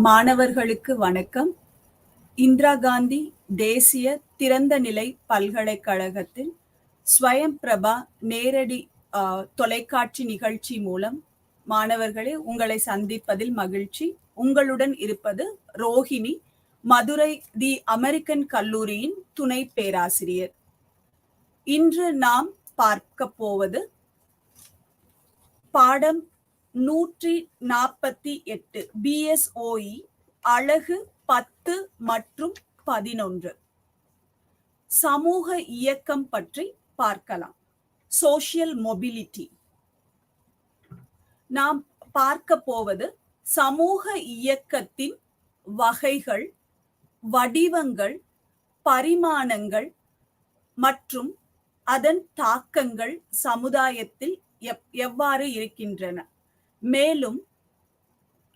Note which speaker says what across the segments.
Speaker 1: மாணவர்களுக்கு வணக்கம். இந்திரா காந்தி தேசிய திறந்தநிலை பல்கலைக்கழகத்தில் ஸ்வயம் பிரபா நேரடி தொலைக்காட்சி நிகழ்ச்சி மூலம் மாணவர்களே உங்களை சந்திப்பதில் மகிழ்ச்சி. உங்களுடன் இருப்பது ரோஹிணி, மதுரை தி அமெரிக்கன் கல்லூரியின் துணை பேராசிரியர். இன்று நாம் பார்க்க போவது பாடம் 148 BSOE அலகு 10 மற்றும் 11 சமூக இயக்கம் பற்றி பார்க்கலாம். Social mobility. நாம் பார்க்க போவது சமூக இயக்கத்தின் வகைகள், வடிவங்கள், பரிமாணங்கள் மற்றும் அதன் தாக்கங்கள் சமுதாயத்தில் எவ்வாறு இருக்கின்றன. மேலும்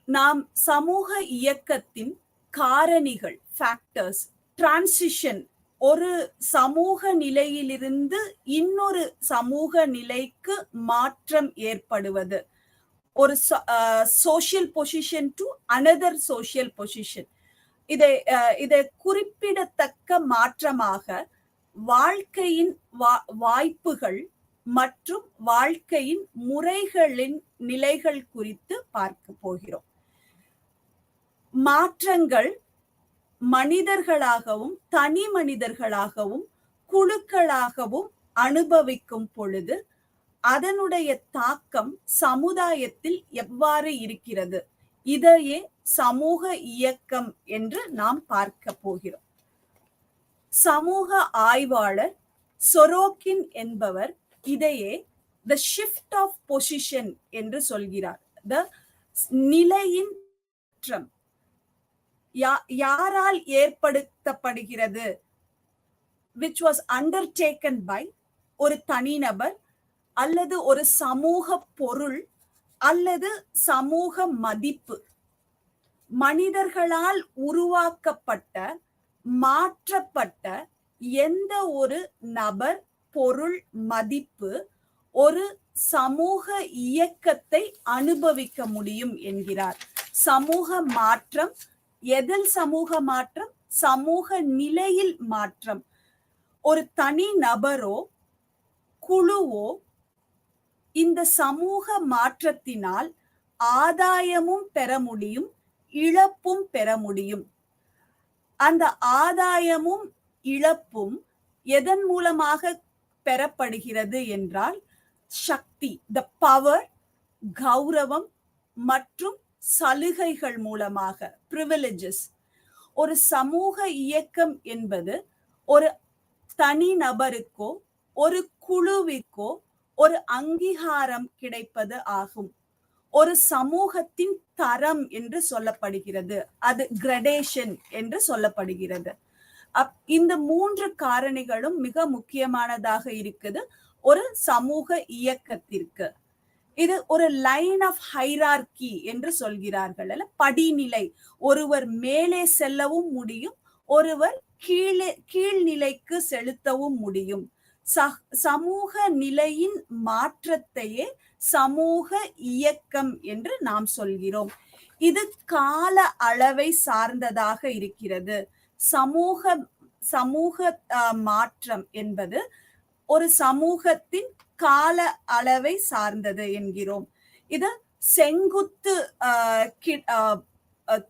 Speaker 1: நாம் சமூக இயக்கத்தின் காரணிகள், ஃபேக்டர்ஸ், டிரான்சிஷன், ஒரு சமூக நிலையிலிருந்து இன்னொரு சமூக நிலைக்கு மாற்றம் ஏற்படுவது, ஒரு social position to another social position, இதை குறிப்பிடத்தக்க மாற்றமாக வாழ்க்கையின் வாய்ப்புகள் மற்றும் வாழ்க்கையின் முறைகளின் நிலைகள் குறித்து பார்க்க போகிறோம். மாற்றங்கள் மனிதர்களாகவும் தனி மனிதர்களாகவும் குழுக்களாகவும் அனுபவிக்கும் பொழுது அதனுடைய தாக்கம் சமுதாயத்தில் எவ்வாறு இருக்கிறது, இதையே சமூக இயக்கம் என்று நாம் பார்க்க போகிறோம். சமூக ஆய்வாளர் சொரோக்கின் என்பவர் இதையே the shift of position என்று சொல்கிறார். the நிலையின் மாற்றம் யாரால் ஏற்படுத்தப்படுகிறது, which was undertaken by ஒரு தனிநபர் அல்லது ஒரு சமூக பொருள் அல்லது சமூக மதிப்பு. மனிதர்களால் உருவாக்கப்பட்ட மாற்றப்பட்ட எந்த ஒரு நபர், பொருள், மதிப்பு ஒரு சமூக இயக்கத்தை அனுபவிக்க முடியும் என்கிறார். சமூக மாற்றம் எதில் சமூக மாற்றம்? சமூக நிலையில் மாற்றம். ஒரு தனி நபரோ குழுவோ இந்த சமூக மாற்றத்தினால் ஆதாயமும் பெற முடியும், இழப்பும் பெற முடியும். அந்த ஆதாயமும் இழப்பும் எதன் மூலமாக பெறப்படுகிறது என்றால் சக்தி, த பவர், கௌரவம் மற்றும் சலுகைகள் மூலமாக, பிரிவிலேஜஸ். ஒரு சமூக இயக்கம் என்பது ஒரு தனி நபருக்கோ ஒரு குழுவிற்கோ ஒரு அங்கீகாரம் கிடைப்பது ஆகும். ஒரு சமூகத்தின் தரம் என்று சொல்லப்படுகிறது, அது கிரடேஷன் என்று சொல்லப்படுகிறது. இந்த 3 காரணிகளும் மிக முக்கியமானதாக இருக்குது ஒரு சமூக இயக்கத்திற்கு. இது ஒரு லைன் ஆஃப் ஹைரார்கி என்று சொல்கிறார்கள், படிநிலை. ஒருவர் மேலே செல்லவும் முடியும், ஒருவர் கீழ்நிலைக்கு செலுத்தவும் முடியும். சமூக நிலையின் மாற்றத்தையே சமூக இயக்கம் என்று நாம் சொல்கிறோம். இது கால அளவை சார்ந்ததாக இருக்கிறது. சமூக மாற்றம் என்பது ஒரு சமூகத்தின் கால அளவை சார்ந்தது என்கிறோம். இது செங்குத்து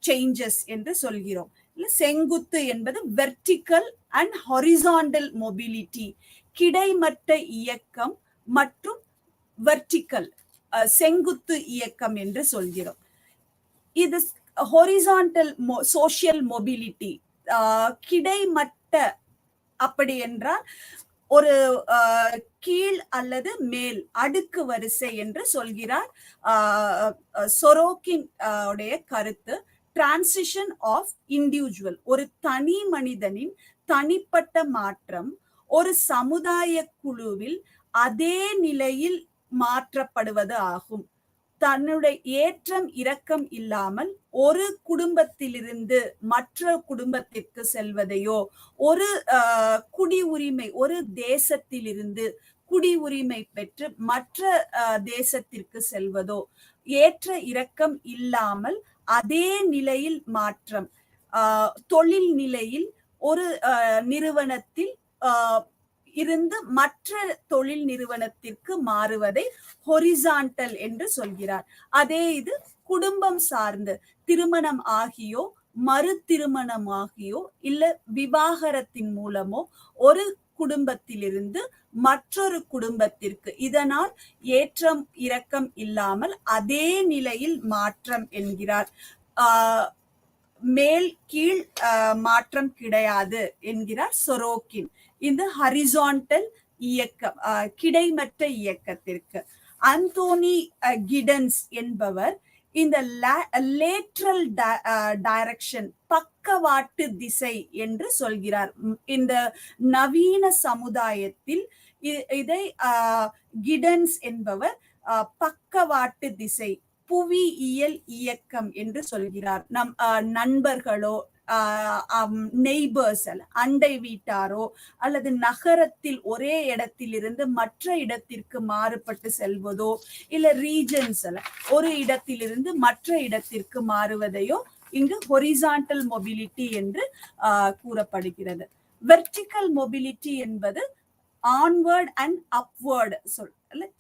Speaker 1: சேஞ்சஸ் என்று சொல்கிறோம். செங்குத்து என்பது வெர்டிக்கல் அண்ட் ஹாரிசாண்டல் மொபிலிட்டி, கிடைமட்ட இயக்கம் மற்றும் வெர்டிக்கல் செங்குத்து இயக்கம் என்று சொல்கிறோம். இது ஹாரிசாண்டல் சோஷியல் மொபிலிட்டி, கிடைமட்ட, அப்படி என்றால் ஒரு கீழ் அல்லது மேல் அடுக்கு வரிசை என்று சொல்கிறார் சொரோக்கின் உடைய கருத்து. டிரான்சிஷன் ஆஃப் இண்டிவிஜுவல், ஒரு தனி மனிதனின் தனிப்பட்ட மாற்றம் ஒரு சமுதாய குழுவில் அதே நிலையில் மாற்றப்படுவது ஆகும். தன்னுடைய ஏற்றம் இரக்கம் இல்லாமல் ஒரு குடும்பத்திலிருந்து மற்ற குடும்பத்திற்கு செல்வதையோ, ஒரு குடி உரிமை, ஒரு தேசத்திலிருந்து குடி உரிமை பெற்று மற்ற தேசத்திற்கு செல்வதோ, ஏற்ற இரக்கம் இல்லாமல் அதே நிலையில் மாற்றம். தொழில் நிலையில் ஒரு நிறுவனத்தில் இருந்து மற்ற தொழில் நிறுவனத்திற்கு மாறுவதை ஹொரிசான்டல் என்று சொல்கிறார். அதே இது குடும்பம் சார்ந்து திருமணம் ஆகியோ மறு திருமணம் ஆகியோ இல்ல விவாகரத்தின் மூலமோ ஒரு குடும்பத்திலிருந்து மற்றொரு குடும்பத்திற்கு இதனால் ஏற்றம் இறக்கம் இல்லாமல் அதே நிலையில் மாற்றம் என்கிறார். மேல் கீழ் மாற்றம் கிடையாது என்கிறார் சொரோக்கின். இந்த ஹரிசான்டல் இயக்கம் கிடைமட்ட இயக்கத்திற்கு. அந்தோனி கிடன்ஸ் என்பவர் இந்த லேட்ரல் டைரக்ஷன் பக்கவாட்டு திசை என்று சொல்கிறார். இந்த நவீன சமுதாயத்தில் இதை கிடன்ஸ் என்பவர் பக்கவாட்டு திசை புவியியல் இயக்கம் என்று சொல்கிறார். நம் நண்பர்களோ நெய்பர்ஸ் அண்டை வீட்டாரோ அல்லது நகரத்தில் ஒரே இடத்திலிருந்து மற்ற இடத்திற்கு மாறுபட்டு செல்வதோ இல்ல ரீஜன்ஸ் ஒரு இடத்திலிருந்து மற்ற இடத்திற்கு மாறுவதையோ இங்கு ஹொரிசான்டல் மொபிலிட்டி என்று கூறப்படுகிறது. வெர்டிக்கல் மொபிலிட்டி என்பது ஆன்வர்ட் அண்ட் அப்வர்ட்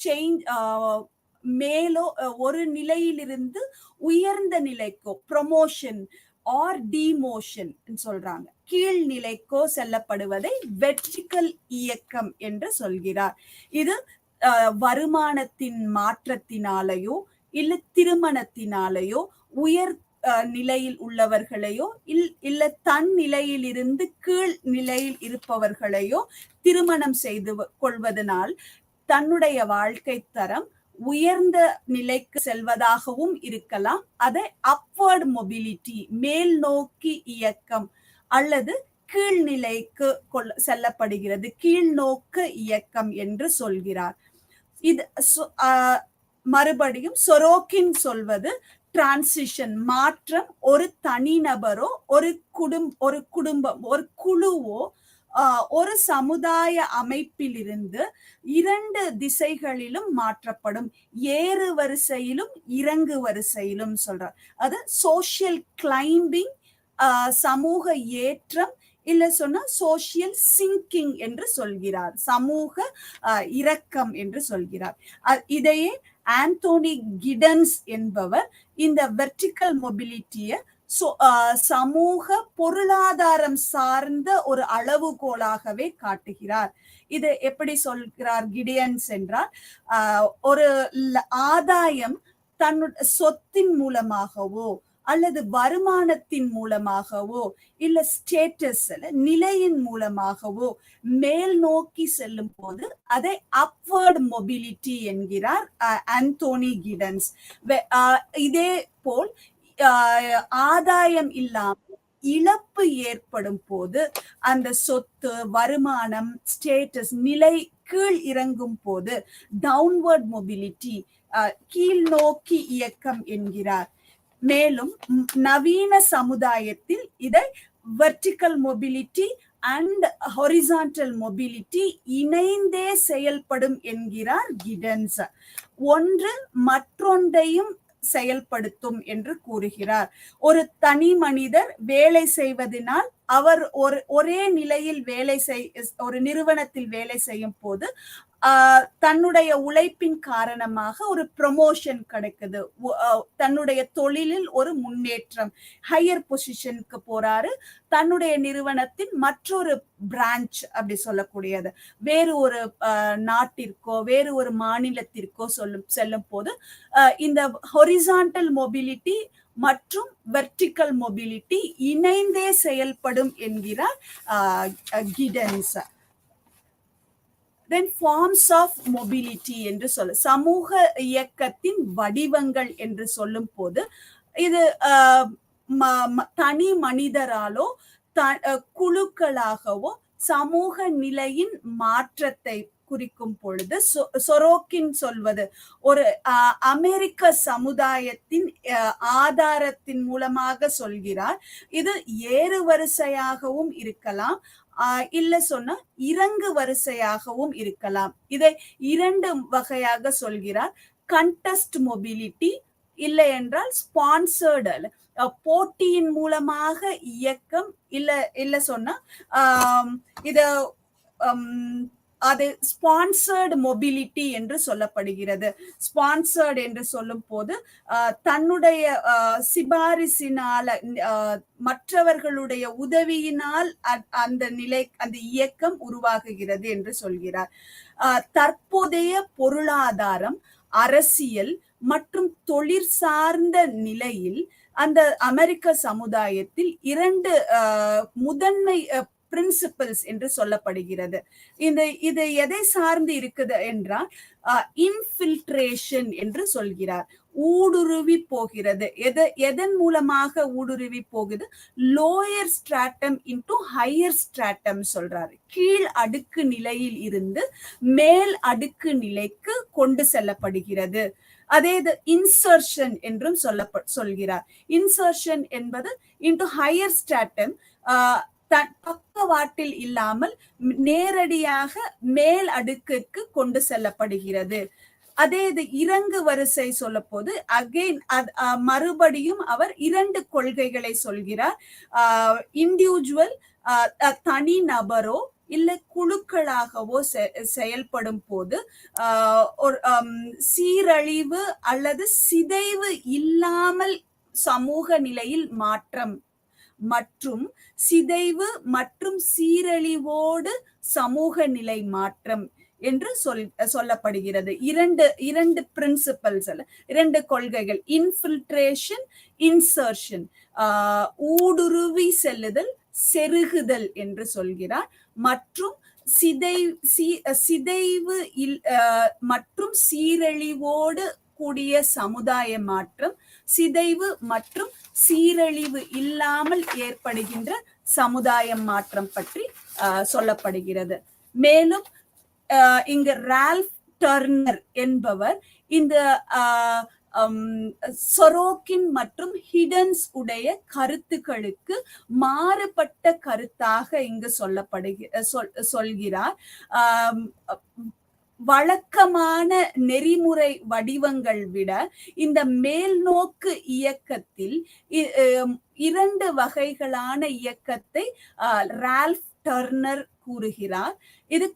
Speaker 1: சேஞ்ச், மேலோ ஒரு நிலையிலிருந்து உயர்ந்த நிலைக்கோ ப்ரொமோஷன் ஆர் டிமோஷன் சொல்றாங்க, கீழ் நிலைக்கோ செல்லப்படுவதை வெர்டிக்கல் இயக்கம் என்று சொல்கிறார். இது வருமானத்தின் மாற்றத்தினாலேயோ இல்ல திருமணத்தினாலேயோ உயர் நிலையில் உள்ளவர்களையோ இல்ல தன் நிலையிலிருந்து கீழ் நிலையில் இருப்பவர்களையோ திருமணம் செய்து கொள்வதனால் தன்னுடைய வாழ்க்கை தரம் உயர்ந்த நிலைக்கு செல்வதாகவும் இருக்கலாம். அதை அப்வர்ட் மொபிலிட்டி மேல் நோக்கி இயக்கம் அல்லது கீழ்நிலைக்கு செல்லப்படுகிறது, கீழ் நோக்க இயக்கம் என்று சொல்கிறார். இது மறுபடியும் சொரோக்கின் சொல்வது டிரான்சிஷன் மாற்றம். ஒரு தனிநபரோ ஒரு குடும்பம் ஒரு குழுவோ ஒரு சமுதாய அமைப்பிலிருந்து இரண்டு திசைகளிலும் மாற்றப்படும், ஏறு வரிசையிலும் இறங்கு வரிசையிலும் சொல்றார். அது சோசியல் கிளைம்பிங், சமூக ஏற்றம், இல்ல சொன்னா சோசியல் சிங்கிங் என்று சொல்கிறார், சமூக இரக்கம் என்று சொல்கிறார். இதையே ஆந்தோனி கிடன்ஸ் என்பவர் இந்த வெர்டிக்கல் மொபிலிட்டியை சமூக பொருளாதாரம் சார்ந்த ஒரு அளவுகோலாகவே காட்டுகிறார். இது எப்படி சொல்கிறார் கிடியன்ஸ் என்றால், ஒரு ஆதாயம் தன்னுடைய சொத்தின் மூலமாகவோ அல்லது வருமானத்தின் மூலமாகவோ இல்ல ஸ்டேட்டஸ் நிலையின் மூலமாகவோ மேல் நோக்கி செல்லும் போது அதை அப்வர்ட் மொபிலிட்டி என்கிறார் ஆந்தோனி கிடன்ஸ். இதே போல் ஆதாயம் இல்லாமல் இழப்பு ஏற்படும் போது அந்த சொத்து வருமானம் ஸ்டேட்டஸ் நிலை கீழ் இறங்கும் போது டவுன்வர்ட் மொபிலிட்டி கீழ் நோக்கி இயக்கம் என்கிறார். மேலும் நவீன சமுதாயத்தில் இதை vertical mobility and horizontal mobility இணைந்தே செயல்படும் என்கிறார் கிடன்ஸ். ஒன்று மற்றொன்றையும் செயல்படுத்தும் என்று கூறுகிறார். ஒரு தனி மனிதர் வேலை செய்வதனால் அவர் ஒரே நிலையில் ஒரு நிறுவனத்தில் வேலை செய்யும் போது தன்னுடைய உழைப்பின் காரணமாக ஒரு ப்ரொமோஷன் கிடைக்குது, தன்னுடைய தொழிலில் ஒரு முன்னேற்றம், ஹையர் பொசிஷனுக்கு போறாரு, தன்னுடைய நிறுவனத்தின் மற்றொரு பிரான்ச் அப்படி சொல்லக்கூடியது வேறு ஒரு நாட்டிற்கோ வேறு ஒரு மாநிலத்திற்கோ செல்லும் போது இந்த ஹொரிசான்டல் மொபிலிட்டி மற்றும் வெர்டிக்கல் மொபிலிட்டி இணைந்தே செயல்படும் என்கிறார் கிடன்ஸ். Then forms of mobility என்று சமூக இயக்கத்தின் வடிவங்கள் என்று சொல்லும் போது இது தனி மனிதராலோ குழுக்களாகவோ சமூக நிலையின் மாற்றத்தை குறிக்கும் பொழுது சொரோக்கின் சொல்வது ஒரு அமெரிக்க சமுதாயத்தின் ஆதாரத்தின் மூலமாக சொல்கிறார். இது ஏறு வரிசையாகவும் இருக்கலாம், இல்ல சொன்னா இறங்கு வரிசையாகவும் இருக்கலாம். இதை இரண்டு வகையாக சொல்கிறார். கண்டஸ்ட் மொபிலிட்டி, இல்லை என்றால் ஸ்பான்சர்டு போட்டியின் மூலமாக இயக்கம் இல்ல இல்ல சொன்னா இத அது ஸ்பான்சர்டு மொபிலிட்டி என்று சொல்லப்படுகிறது. ஸ்பான்சர்டு என்று சொல்லும் போது தன்னுடைய சிபாரிசினால மற்றவர்களுடைய உதவியினால் அந்த இயக்கம் உருவாகுகிறது என்று சொல்கிறார். தற்போதைய பொருளாதாரம், அரசியல் மற்றும் தொழிற் சார்ந்த நிலையில் அந்த அமெரிக்க சமுதாயத்தில் 2 முதன்மை பிரின்சிபல்ஸ் என்று சொல்லப்படுகிறது. இது எதை சார்ந்து இருக்குது என்றால் இன்ஃபில்ட்ரேஷன் என்று சொல்கிறார். ஊடுருவி போகிறது. எதன் மூலமாக ஊடுருவி போகுது? Lower stratum into higher stratum சொல்றாரு. கீழ் அடுக்கு நிலையில் இருந்து மேல் அடுக்கு நிலைக்கு கொண்டு செல்லப்படுகிறது. அதே இது இன்சர்ஷன் என்றும் சொல்கிறார். இன்சர்ஷன் என்பது இன்டு ஹையர் ஸ்ட்ராட்டம் பக்கவாட்டில் இல்லாமல் நேரடியாக மேல் அடுக்குக்கு கொண்டு செல்லப்படுகிறது. அதே இது இறங்கு வரிசை சொல்ல போது அகைன் மறுபடியும் அவர் 2 கொள்கைகளை சொல்கிறார். இண்டிவிஜுவல் தனி நபரோ இல்ல குழுக்களாகவோ செயல்படும் போது சீரழிவு அல்லது சிதைவு இல்லாமல் சமூக நிலையில் மாற்றம் மற்றும் சிதைவு மற்றும் சீரழிவோடு சமூக நிலை மாற்றம் என்று சொல்லப்படுகிறது. 2 பிரின்சிபல்ஸ், 2 கொள்கைகள், இன்ஃபில்ட்ரேஷன், இன்சர்ஷன், ஊடுருவி செல்லுதல், செருகுதல் என்று சொல்கிறார். மற்றும் சிதைவு மற்றும் சீரழிவோடு கூடிய சமுதாய மாற்றம், சிதைவு மற்றும் சீரழிவு இல்லாமல் ஏற்படுகின்ற சமுதாய மாற்றம் பற்றி சொல்லப்படுகிறது. மேலும் இங்கு ரால்ஃப் டர்னர் என்பவர் இந்த சொரோக்கின் மற்றும் ஹிடன்ஸ் உடைய கருத்துக்களுக்கு மாறுபட்ட கருத்தாக இங்கு சொல்கிறார். வழக்கமான நெறிமுறை வடிவங்கள் விட இந்த மேல்நோக்கு இயக்கத்தில் 2 வகைகளான இயக்கத்தை ரால்ஃப் டர்னர் கூறுகிறார். இது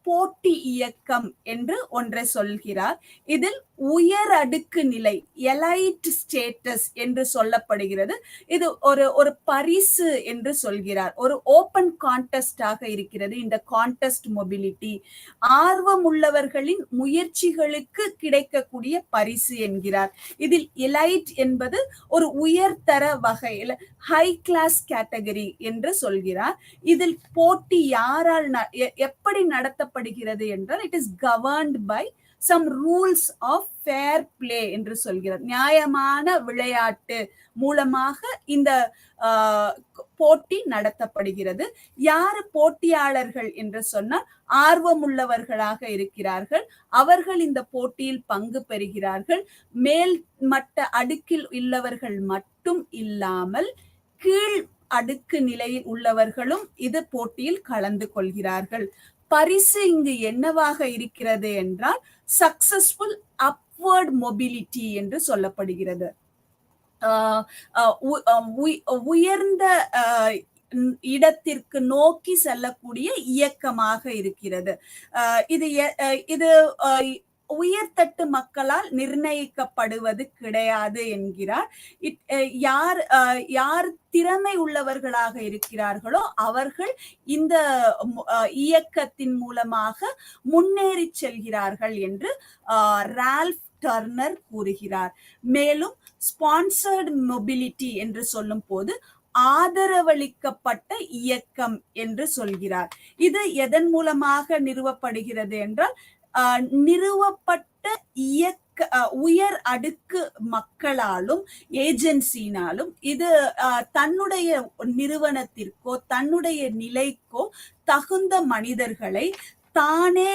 Speaker 1: போட்டி இயக்கம் என்று ஒன்றை சொல்கிறார். இதில் உயர் அடுக்கு நிலை, எலைட் ஸ்டேட்டஸ் என்று சொல்லப்படுகிறது. இது ஒரு பரிசு என்று சொல்கிறார். ஒரு ஓபன் கான்டெஸ்டாக இருக்கிறது இந்த கான்டெஸ்ட் மொபிலிட்டி. ஆர்வம் உள்ளவர்களின் முயற்சிகளுக்கு கிடைக்கக்கூடிய பரிசு என்கிறார். இதில் எலைட் என்பது ஒரு உயர்தர வகையில் ஹை கிளாஸ் கேட்டகரி என்று சொல்கிறார். இதில் போட்டி யாரால் எப்படி நடத்தப்படுகிறது என்றால் it is governed by some rules of fair play என்று சொல்கிறார். நியாயமான விளையாட்டு மூலமாக இந்த போட்டி நடத்தப்படுகிறது. யாரு போட்டியாளர்கள் என்று சொன்னால் ஆர்வமுள்ளவர்களாக இருக்கிறார்கள். அவர்கள் இந்த போட்டியில் பங்கு பெறுகிறார்கள். மேல் மட்ட அடுக்கில் உள்ளவர்கள் மட்டும் இல்லாமல் கீழ் அடுக்கு நிலையில் உள்ளவர்களும் இது போட்டியில் கலந்து கொள்கிறார்கள். பரிசு இங்கு என்னவாக இருக்கிறது என்றால் சக்சஸ்ஃபுல் அப்வர்ட் மொபிலிட்டி என்று சொல்லப்படுகிறது. உயர்ந்த இடத்திற்கு நோக்கி செல்லக்கூடிய இயக்கமாக இருக்கிறது. இது உயர்தட்டு மக்களால் நிர்ணயிக்கப்படுவது கிடையாது என்கிறார். யார் திறமை உள்ளவர்களாக இருக்கிறார்களோ அவர்கள் இந்த இயக்கத்தின் மூலமாக முன்னேறி செல்கிறார்கள் என்று ரால்ஃப் டர்னர் கூறுகிறார். மேலும் ஸ்பான்சர்டு மொபிலிட்டி என்று சொல்லும் போது ஆதரவளிக்கப்பட்ட இயக்கம் என்று சொல்கிறார். இது எதன் மூலமாக நிறுவப்படுகிறது என்றால் நிறுவப்பட்ட உயர் அடுக்கு மக்களாலும் ஏஜென்சினாலும் இது தன்னுடைய நிறுவனத்திற்கோ தன்னுடைய நிலைக்கோ தகுந்த மனிதர்களை தானே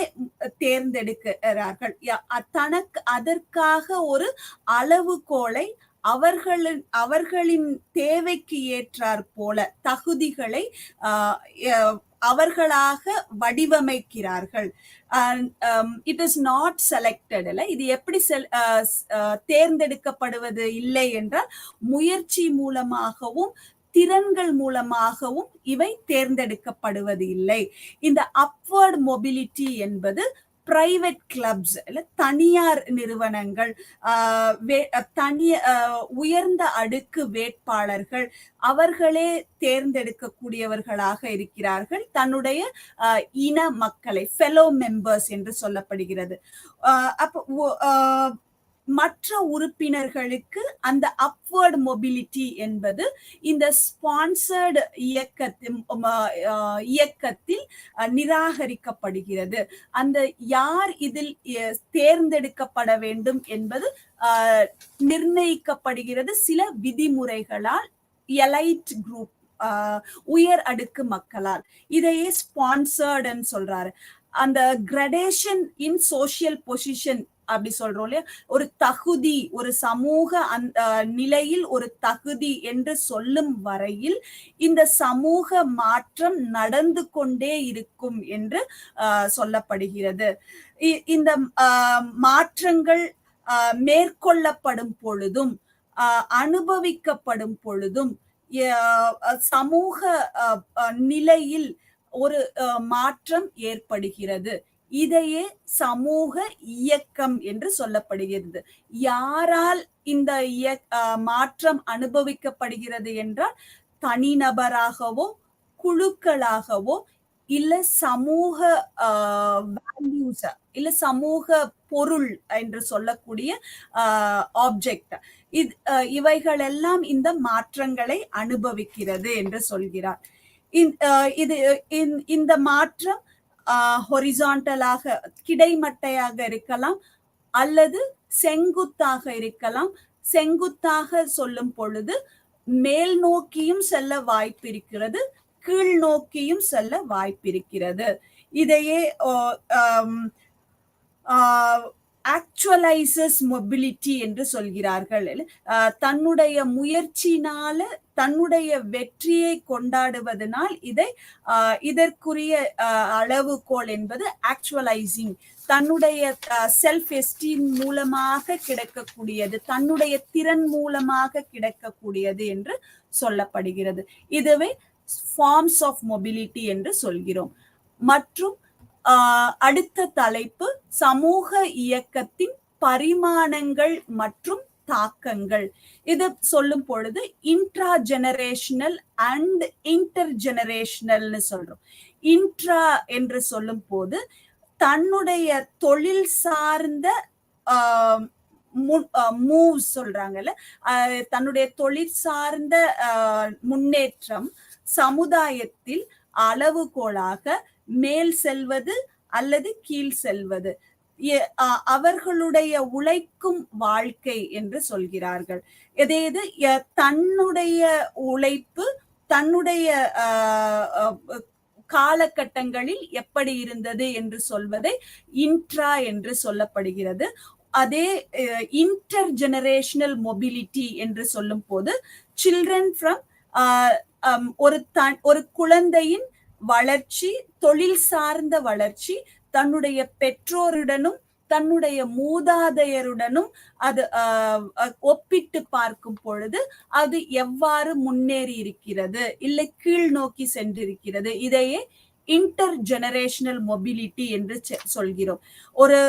Speaker 1: தேர்ந்தெடுக்கிறார்கள். அதற்காக ஒரு அளவுகோலை அவர்களின் தேவைக்கு ஏற்றார் போல தகுதிகளை அவர்களாக வடிவமைக்கிறார்கள். It is not selected. இது எப்படி தேர்ந்தெடுக்கப்படுவது இல்லை என்றால் முயற்சி மூலமாகவும் திறன்கள் மூலமாகவும் இவை தேர்ந்தெடுக்கப்படுவது இல்லை. இந்த அப்வர்ட் மொபிலிட்டி என்பது பிரைவேட் கிளப்ஸ், தனியார் நிறுவனங்கள், உயர்ந்த அடுக்கு வேட்பாளர்கள் அவர்களே தேர்ந்தெடுக்கக்கூடியவர்களாக இருக்கிறார்கள் தன்னுடைய இன மக்களை, ஃபெலோ மெம்பர்ஸ் என்று சொல்லப்படுகிறது. அப்போ மற்ற உறுப்பினர்களுக்கு அந்த அப்வர்ட் மொபிலிட்டி என்பது இந்த ஸ்பான்சர்டு இயக்கத்தில் நிராகரிக்கப்படுகிறது. அந்த யார் இதில் தேர்ந்தெடுக்கப்பட வேண்டும் என்பது நிர்ணயிக்கப்படுகிறது சில விதிமுறைகளால், எலைட் குரூப், உயர் அடுக்கு மக்களால். இதையே ஸ்பான்சர்டுன்னு சொல்றாரு. அந்த கிரடேஷன் இன் சோசியல் பொசிஷன் அப்படி சொல்றோம் இல்லையா, ஒரு தகுதி, ஒரு சமூக நிலையில் ஒரு தகுதி என்று சொல்லும் வரையில் இந்த சமூக மாற்றம் நடந்து கொண்டே இருக்கும் என்று சொல்லப்படுகிறது. இந்த மாற்றங்கள் மேற்கொள்ளப்படும் பொழுதும் அனுபவிக்கப்படும் பொழுதும் சமூக நிலையில் ஒரு மாற்றம் ஏற்படுகிறது. இதையே சமூக இயக்கம் என்று சொல்லப்படுகிறது. யாரால் இந்த மாற்றம் அனுபவிக்கப்படுகிறது என்றால் தனிநபராகவோ குழுக்களாகவோ இல்ல சமூக வேல்யூஸ் இல்ல சமூக பொருள் என்று சொல்லக்கூடிய ஆப்ஜெக்ட், இவைகள் எல்லாம் இந்த மாற்றங்களை அனுபவிக்கிறது என்று சொல்கிறார். இந்த மாற்றம் ஹொரிசான்டலாக கிடைமட்டையாக இருக்கலாம் அல்லது செங்குத்தாக இருக்கலாம். செங்குத்தாக சொல்லும் பொழுது மேல் நோக்கியும் செல்ல வாய்ப்பு இருக்கிறது, கீழ் நோக்கியும் செல்ல வாய்ப்பிருக்கிறது. இதையே ஆக்சுவலைசஸ் மொபிலிட்டி என்று சொல்கிறார்கள். தன்னுடைய முயற்சினால தன்னுடைய வெற்றியை கொண்டாடுவதனால் இதற்குரிய அளவுகோல் என்பது ஆக்சுவலைசிங், தன்னுடைய செல்ஃப் எஸ்டீம் மூலமாக கிடைக்கக்கூடியது, தன்னுடைய திறன் மூலமாக கிடைக்கக்கூடியது என்று சொல்லப்படுகிறது. இதுவே ஃபார்ம்ஸ் ஆஃப் மொபிலிட்டி என்று சொல்கிறோம். மற்றும் அடுத்த தலைப்பு சமூக இயக்கத்தின் பரிமாணங்கள் மற்றும் தாக்கங்கள். இது சொல்லும் பொழுது இன்ட்ரா ஜெனரேஷனல் அண்ட் இன்டர் ஜெனரேஷனல்னு சொல்றோம். இன்ட்ரா என்று சொல்லும் போது தன்னுடைய தொழில் சார்ந்த மூவ்ஸ் சொல்றாங்கல்ல, தன்னுடைய தொழில் சார்ந்த முன்னேற்றம் சமுதாயத்தில் அளவுகோலாக மேல் செல்வது அல்லது கீழ் செல்வது, அவர்களுடைய உழைக்கும் வாழ்க்கை என்று சொல்கிறார்கள். எது தன்னுடைய உழைப்பு தன்னுடைய காலகட்டங்களில் எப்படி இருந்தது என்று சொல்வதை இன்ட்ரா என்று சொல்லப்படுகிறது. அதே இன்டர் ஜெனரேஷனல் மொபிலிட்டி என்று சொல்லும் போது சில்ட்ரன் ஃப்ரம் ஒரு குழந்தையின் வளர்ச்சி, தொழில் சார்ந்த வளர்ச்சி தன்னுடைய பெற்றோருடனும் தன்னுடைய மூதாதையருடனும் அது ஒப்பிட்டு பார்க்கும் பொழுது அது எவ்வாறு முன்னேறி இருக்கிறது இல்லை கீழ் நோக்கி சென்றிருக்கிறது, இதையே இன்டர் ஜெனரேஷனல் மொபிலிட்டி என்று சொல்கிறோம். ஒரு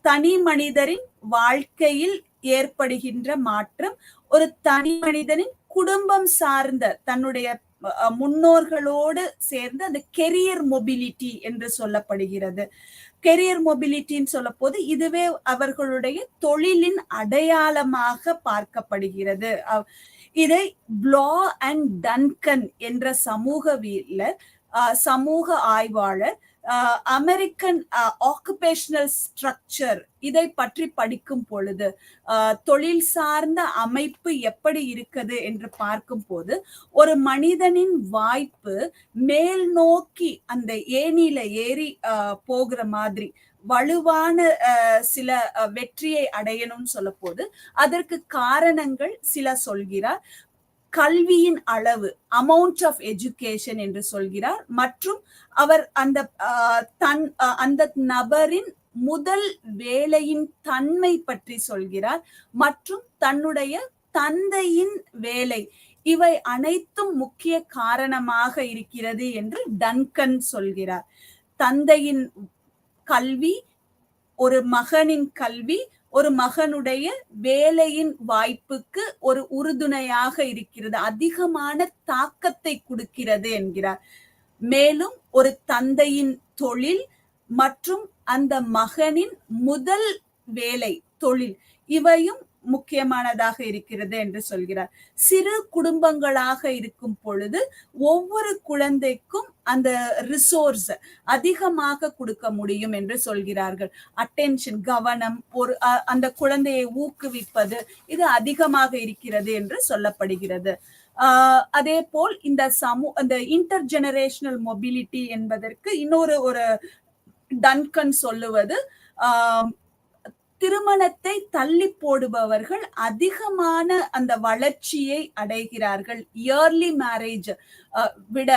Speaker 1: தனி மனிதரின் வாழ்க்கையில் ஏற்படுகின்ற மாற்றம் ஒரு தனி மனிதனின் குடும்பம் சார்ந்த தன்னுடைய முன்னோர்களோடு சேர்ந்து அந்த கெரியர் மொபிலிட்டி என்று சொல்லப்படுகிறது. கெரியர் மொபிலிட்டின்னு சொல்ல போது இதுவே அவர்களுடைய தொழிலின் அடையாளமாக பார்க்கப்படுகிறது. இதை ப்ளா அண்ட் டன்கன் என்ற சமூக ஆய்வாளர் அமெரிக்கன் ஆக்குபேஷனல் ஸ்ட்ரக்சர் இதை பற்றி படிக்கும் பொழுது தொழில் சார்ந்த அமைப்பு எப்படி இருக்குது என்று பார்க்கும் போது ஒரு மனிதனின் வாய்ப்பு மேல் நோக்கி அந்த ஏணியில ஏறி போகிற மாதிரி வலுவான சில வெற்றியை அடையணும்னு சொல்ல போது அதற்கு காரணங்கள் சில சொல்கிறார். கல்வியின் அளவு, அமௌண்ட் ஆஃப் எஜுகேஷன் என்று சொல்கிறார். மற்றும் அவர் அந்த நபரின் முதல் வேலையின் தன்மை பற்றி சொல்கிறார். மற்றும் தன்னுடைய தந்தையின் வேலை, இவை அனைத்தும் முக்கிய காரணமாக இருக்கிறது என்று டன்கன் சொல்கிறார். தந்தையின் கல்வி, ஒரு மகனின் கல்வி ஒரு மகனுடைய வேலையின் வாய்ப்புக்கு ஒரு உறுதுணையாக இருக்கிறது, அதிகமான தாக்கத்தை கொடுக்கிறது என்கிறார். மேலும் ஒரு தந்தையின் தொழில் மற்றும் அந்த மகனின் முதல் வேலை தொழில், இவையும் முக்கியமானதாக இருக்கிறது என்று சொல்கிறார். சிறு குடும்பங்களாக இருக்கும் பொழுது ஒவ்வொரு குழந்தைக்கும் அந்த ரிசோர்ஸ் அதிகமாக கொடுக்க முடியும் என்று சொல்கிறார்கள். அட்டென்ஷன், கவனம், அந்த குழந்தையை ஊக்குவிப்பது, இது அதிகமாக இருக்கிறது என்று சொல்லப்படுகிறது. அதே போல் இந்த இன்டர் ஜெனரேஷனல் மொபிலிட்டி என்பதற்கு ஒரு டன்கன் சொல்லுவது, திருமணத்தை தள்ளி போடுபவர்கள் அதிகமான அந்த வளர்ச்சியை அடைகிறார்கள். இயர்லி மேரேஜ் விட,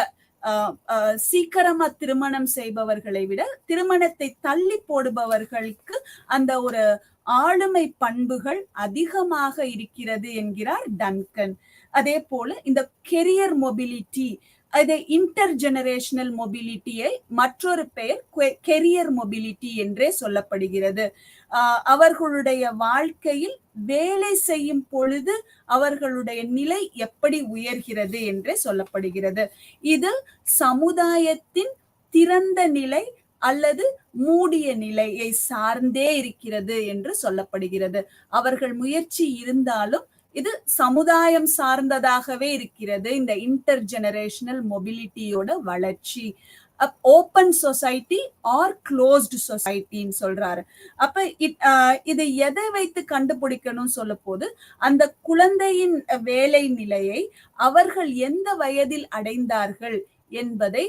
Speaker 1: சீக்கிரமா திருமணம் செய்பவர்களை விட திருமணத்தை தள்ளி போடுபவர்களுக்கு அந்த ஒரு ஆளுமை பண்புகள் அதிகமாக இருக்கிறது என்கிறார் டன்கன். அதே போல இந்த கெரியர் மொபிலிட்டி, அதை இன்டர் ஜெனரேஷனல் மொபிலிட்டியை மற்றொரு பெயர் கெரியர் மொபிலிட்டி என்றே சொல்லப்படுகிறது. அவர்களுடைய வாழ்க்கையில் வேலை செய்யும் பொழுது அவர்களுடைய நிலை எப்படி உயர்கிறது என்றே சொல்லப்படுகிறது. இது சமுதாயத்தின் திறந்த நிலை அல்லது மூடிய நிலையை சார்ந்தே இருக்கிறது என்று சொல்லப்படுகிறது. அவர்கள் முயற்சி இருந்தாலும் இது சமுதாயம் சார்ந்ததாகவே இருக்கிறது. இந்த இன்டர் ஜெனரேஷனல் மொபிலிட்டியோட வளர்ச்சி ஓப்பன் சொசைட்டி ஆர் க்ளோஸ்டு சொசைட்டின்னு சொல்றாரு. அப்ப இது எதை வைத்து கண்டுபிடிக்கணும் சொல்ல போது, அந்த குழந்தையின் வேலை நிலையை அவர்கள் எந்த வயதில் அடைந்தார்கள் என்பதை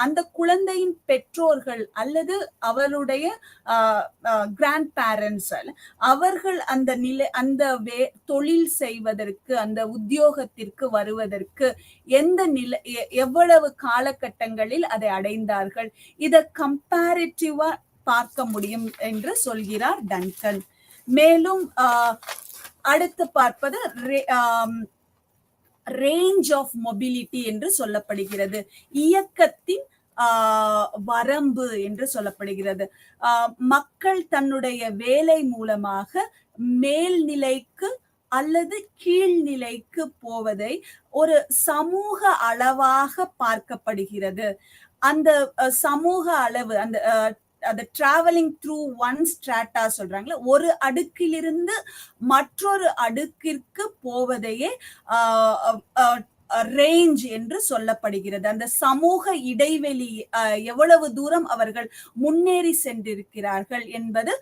Speaker 1: அந்த குழந்தையின் பெற்றோர்கள் அல்லது அவருடைய கிராண்ட் பேரண்ட்ஸ் அவர்கள் அந்த தொழில் செய்வதற்கு, அந்த உத்தியோகத்திற்கு வருவதற்கு எவ்வளவு காலகட்டங்களில் அதை அடைந்தார்கள், இதை கம்பேரிட்டிவா பார்க்க முடியும் என்று சொல்கிறார் டன்கன். மேலும் அடுத்து பார்ப்பது ரேஞ்ச் ஆஃப் மொபிலிட்டி என்று சொல்லப்படுகிறது. இயக்கத்தின் வரம்பு என்று சொல்லப்படுகிறது. மக்கள் தன்னுடைய வேலை மூலமாக மேல்நிலைக்கு அல்லது கீழ்நிலைக்கு போவதை ஒரு சமூக அளவாக பார்க்கப்படுகிறது. அந்த சமூக அளவு, அந்த டிராவலிங் த்ரூ ஒன் ஸ்ட்ராட்டா சொல்றாங்களே, ஒரு அடுக்கிலிருந்து மற்றொரு அடுக்கிற்கு போவதையே ரேஞ்ச் என்று சொல்லப்படுகிறது. அந்த சமூக இடைவெளி, எவ்வளவு தூரம் அவர்கள் முன்னேறி சென்றிருக்கிறார்கள் என்பது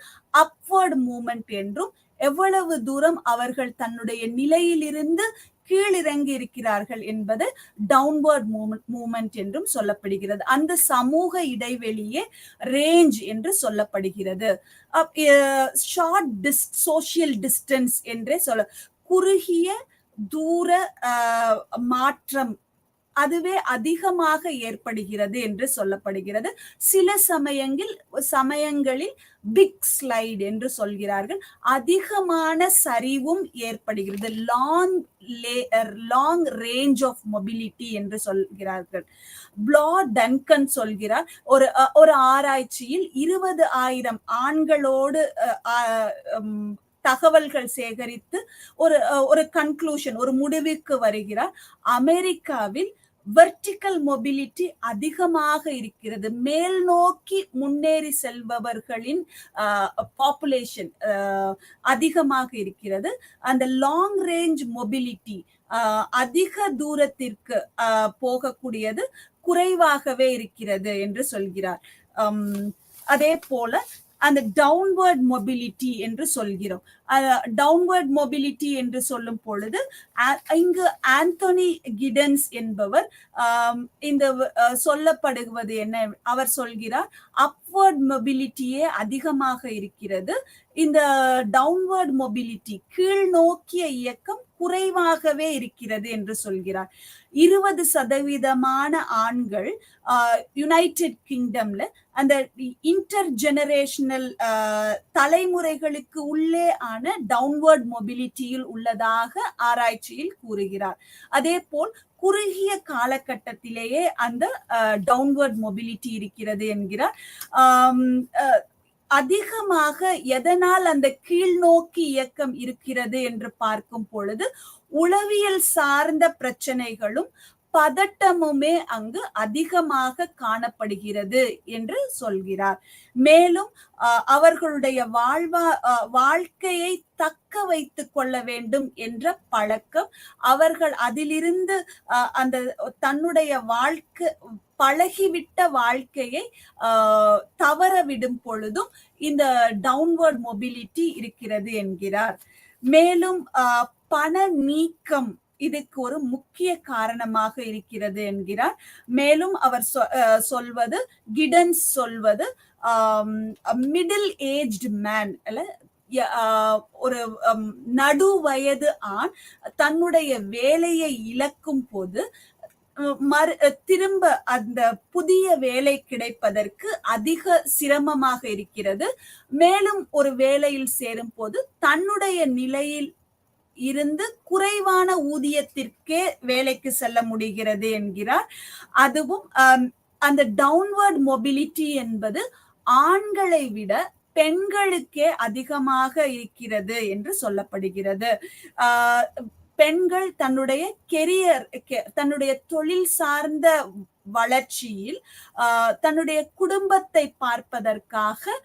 Speaker 1: அப்வர்ட் மூவ்மெண்ட் என்றும், எவ்வளவு தூரம் அவர்கள் தன்னுடைய நிலையிலிருந்து கீழிறங்கி இருக்கிறார்கள் என்பது டவுன்வர்ட் மூவ்மெண்ட் என்றும் சொல்லப்படுகிறது. அந்த சமூக இடைவெளியே ரேஞ்ச் என்று சொல்லப்படுகிறது. ஷார்ட் சோஷியல் டிஸ்டன்ஸ் என்றே குறுகிய தூர மாற்றம் அதுவே அதிகமாக ஏற்படுகிறது என்று சொல்லப்படுகிறது. சில சமயங்களில் பிக் ஸ்லைட் என்று சொல்கிறார்கள், அதிகமான சரிவும் ஏற்படுகிறது. லாங் ரேஞ்ச் ஆஃப் மொபிலிட்டி என்று சொல்கிறார்கள். டன்கன் சொல்கிறார், ஒரு ஆராய்ச்சியில் 20,000 ஆண்களோடு தகவல்கள் சேகரித்து ஒரு கன்க்ளூஷன், ஒரு முடிவுக்கு வருகிறார். அமெரிக்காவில் வெர்டிக்கல் மொபிலிட்டி அதிகமாக இருக்கிறது. மேல் நோக்கி முன்னேறி செல்பவர்களின் பாப்புலேஷன் அதிகமாக இருக்கிறது. அந்த லாங் ரேஞ்ச் மொபிலிட்டி, அதிக தூரத்திற்கு போகக்கூடியது குறைவாகவே இருக்கிறது என்று சொல்கிறார். அதே போல அந்த டவுன்வர்ட் மொபிலிட்டி என்று சொல்கிறோம். டவுன்வர்ட் மொபிலிட்டி என்று சொல்லும் பொழுது இங்கு ஆந்தோனி கிடன்ஸ் என்பவர் இந்த சொல்லப்படுவது என்ன, அவர் சொல்கிறார், அப்வர்ட் மொபிலிட்டியே அதிகமாக இருக்கிறது. இந்த டவுன்வர்ட் மொபிலிட்டி கீழ் நோக்கிய இயக்கம் குறைவாகவே இருக்கிறது என்று சொல்கிறார். 20% ஆண்கள் யுனைடெட் கிங்டம்ல அந்த இன்டர் ஜெனரேஷனல் தலைமுறைகளுக்கு உள்ளே ஆன டவுன்வர்ட் மொபிலிட்டியில் உள்ளதாக ஆராய்ச்சியில் கூறுகிறார். அதே போல் குறுகிய காலகட்டத்திலேயே அந்த டவுன்வர்ட் மொபிலிட்டி இருக்கிறது என்கிறார். அதிகமாக எதனால் அந்த கீழ்நோக்கி இயக்கம் இருக்கிறது என்று பார்க்கும் பொழுது உளவியல் சார்ந்த பிரச்சனைகளும் பதட்டமுமே அங்கு அதிகமாக காணப்படுகிறது என்று சொல்கிறார். மேலும் அவர்களுடைய வாழ்க்கையை தக்க வைத்துக் கொள்ள வேண்டும் என்ற பழக்கம், அவர்கள் அதிலிருந்து அந்த தன்னுடைய பழகிவிட்ட வாழ்க்கையை தவறவிடும் பொழுதும் இந்த டவுன்வர்ட் மொபிலிட்டி இருக்கிறது என்கிறார். மேலும் பண நீக்கம் இதுக்கு ஒரு முக்கிய காரணமாக இருக்கிறது என்கிறார். மேலும் அவர் சொல்வது, கிடன்ஸ் சொல்வது, மிடில் ஏஜ்டு மேன் ஒரு நடு வயது ஆண் தன்னுடைய வேலையை இழக்கும் போது திரும்ப அந்த புதிய வேலை கிடைப்பதற்கு அதிக சிரமமாக இருக்கிறது. மேலும் ஒரு வேலையில் சேரும் போது தன்னுடைய நிலையில் இருந்து குறைவான ஊதியத்திற்கே வேலைக்கு செல்ல முடிகிறது என்கிறார். அதுவும் அந்த டவுன்வர்ட் மொபிலிட்டி என்பது ஆண்களை விட பெண்களுக்கே அதிகமாக இருக்கிறது என்று சொல்லப்படுகிறது. பெண்கள் தன்னுடைய கெரியர், தன்னுடைய தொழில் சார்ந்த வளர்ச்சியில் தன்னுடைய குடும்பத்தை பார்ப்பதற்காக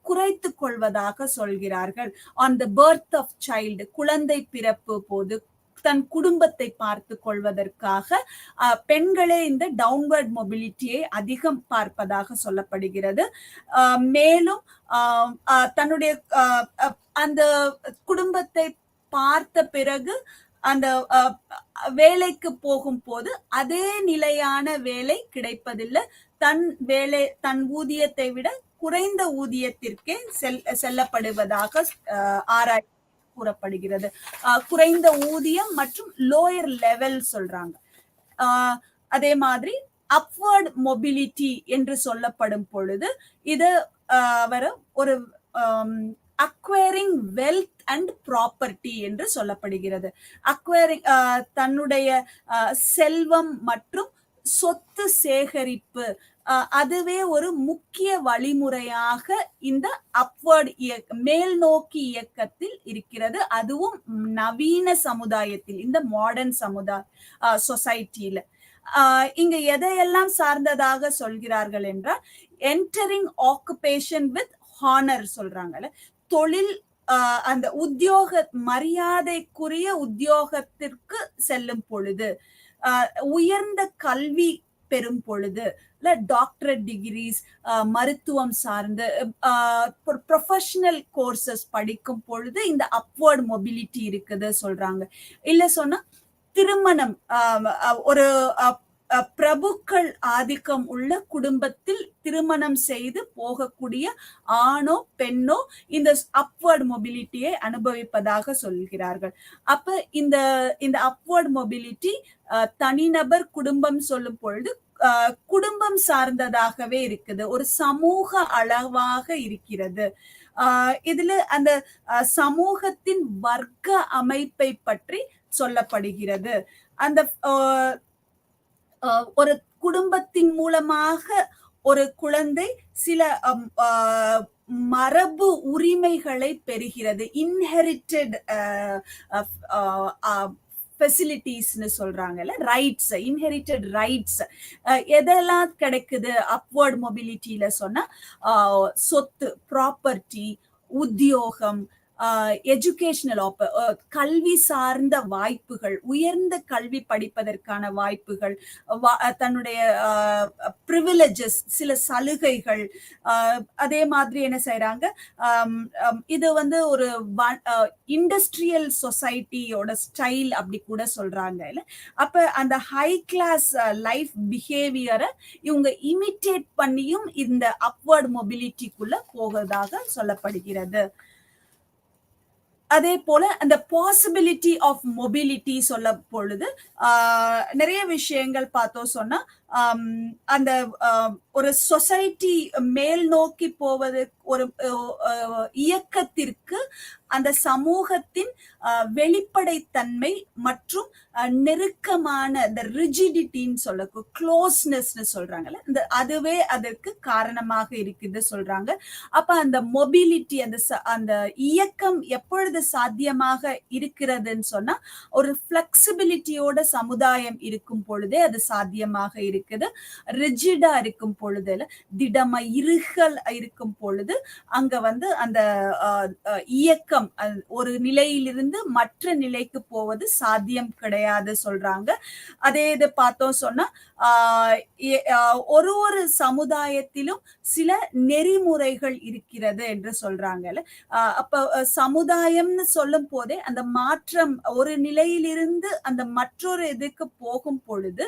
Speaker 1: குறைத்து கொள்வதாக சொல்கிறார்கள். On the birth of child, குழந்தை பிறப்பு போது தன் குடும்பத்தை பார்த்து கொள்வதற்காக பெண்களே இந்த டவுன்வர்ட் மொபிலிட்டியை அதிகம் பார்ப்பதாக சொல்லப்படுகிறது. மேலும் தன்னுடைய அந்த குடும்பத்தை பார்த்த பிறகு அந்த வேலைக்கு போகும் போது அதே நிலையான வேலை கிடைப்பதில்லை. தன் ஊதியத்தை விட குறைந்த ஊதியத்திற்கே செல்லப்படுவதாக ஆராய்ச்சி கூறப்படுகிறது. குறைந்த ஊதியம் மற்றும் லோயர் லெவல் சொல்றாங்க. அதே மாதிரி அப்வர்ட் மொபிலிட்டி என்று சொல்லப்படும் பொழுது இது ஒரு அக்வயரிங் வெல்த் அண்ட் ப்ராப்பர்ட்டி என்று சொல்லப்படுகிறது. அக்வயரிங் தன்னுடைய செல்வம் மற்றும் சொத்து சேகரிப்பு, அதுவே ஒரு முக்கிய வழிமுறையாக இந்த அப்வர்ட் மேல் நோக்கி இயக்கத்தில் இருக்கிறது. அதுவும் நவீன சமுதாயத்தில், இந்த மாடர்ன் சொசைட்டில இங்க எதையெல்லாம் சார்ந்ததாக சொல்கிறார்கள் என்றால், என்டரிங் ஆக்குபேஷன் வித் ஹானர் சொல்றாங்கல்ல, தொழில் அந்த மரியாதைக்குரிய உத்தியோகத்திற்கு செல்லும் பொழுது, உயர்ந்த கல்வி பெறும் பொழுது, டாக்டரேட் டிகிரிஸ், மருத்துவம் சார்ந்து ப்ரொஃபஷனல் கோர்சஸ் படிக்கும் பொழுது இந்த அப்வர்ட் மொபிலிட்டி இருக்குது சொல்றாங்க. இல்ல சொன்னா திருமணம், ஒரு பிரபுக்கள் ஆதிக்கம் உள்ள குடும்பத்தில் திருமணம் செய்து போகக்கூடிய ஆணோ பெண்ணோ இந்த அப்வர்ட் மொபிலிட்டியை அனுபவிப்பதாக சொல்கிறார்கள். அப்ப இந்த அப்வர்ட் மொபிலிட்டி தனிநபர் குடும்பம் சொல்லும் பொழுது குடும்பம் சார்ந்ததாகவே இருக்குது, ஒரு சமூக அளவாக இருக்கிறது. இதுல அந்த சமூகத்தின் வர்க்க அமைப்பை பற்றி சொல்லப்படுகிறது. அந்த ஒரு குடும்பத்தின் மூலமாக ஒரு குழந்தை சில மரபு உரிமைகளை பெறுகிறது. இன்ஹெரிட்டட் ஃபெசிலிட்டிஸ்னு சொல்றாங்கல்ல, ரைட்ஸ், இன்ஹெரிட்டட் ரைட்ஸ் எதெல்லாம் கிடைக்குது அப்வர்ட் மொபிலிட்டியில சொன்னா, சொத்து, ப்ராப்பர்ட்டி, உத்தியோகம், எஜுகேஷனல் கல்வி சார்ந்த வாய்ப்புகள், உயர்ந்த கல்வி படிப்பதற்கான வாய்ப்புகள், தன்னுடைய ப்ரிவிலேஜஸ், சில சலுகைகள். அதே மாதிரி என்ன செய்யறாங்க, இது ஒரு இண்டஸ்ட்ரியல் சொசைட்டியோட ஸ்டைல் அப்படி கூட சொல்றாங்க இல்ல. அப்ப அந்த ஹை கிளாஸ் லைஃப் பிஹேவியரை இவங்க இமிட்டேட் பண்ணியும் இந்த அப்வர்ட் மொபிலிட்டிக்குள்ள போவதாக சொல்லப்படுகிறது. அதே போல அந்த பாசிபிலிட்டி ஆஃப் மொபிலிட்டி சொல்ல பொழுது நிறைய விஷயங்கள் பார்த்தோம் சொன்னா அந்த ஒரு சொசைட்டி மேல் நோக்கி போவது ஒரு இயக்கத்திற்கு அந்த சமூகத்தின் வெளிப்படைத்தன்மை மற்றும் நெருக்கமான இந்த ரிஜிடிட்டின்னு சொல்ல க்ளோஸ்னஸ் சொல்றாங்கல்ல, இந்த அதுவே அதற்கு காரணமாக இருக்குது சொல்றாங்க. அப்ப அந்த மொபிலிட்டி அந்த இயக்கம் எப்பொழுது சாத்தியமாக இருக்கிறதுன்னு சொன்னா ஒரு பிளெக்சிபிலிட்டியோட சமுதாயம் இருக்கும் பொழுதே அது சாத்தியமாக இருக்குது. ரிஜிடா இருக்கும் பொழுது, திடமா இருகல் இருக்கும் பொழுது அங்க அந்த இயக்கம் ஒரு நிலையிலிருந்து மற்ற நிலைக்கு போவது சாத்தியம் கிடையாது சொல்றாங்க. அதே இது பார்த்தோம் சொன்னா ஒரு சமுதாயத்திலும் சில நெறிமுறைகள் இருக்கிறது என்று சொல்றாங்கல்ல. அப்ப சமுதாயம்னு சொல்லும் போதே அந்த மாற்றம் ஒரு நிலையிலிருந்து அந்த மற்றொரு இதுக்கு போகும் பொழுது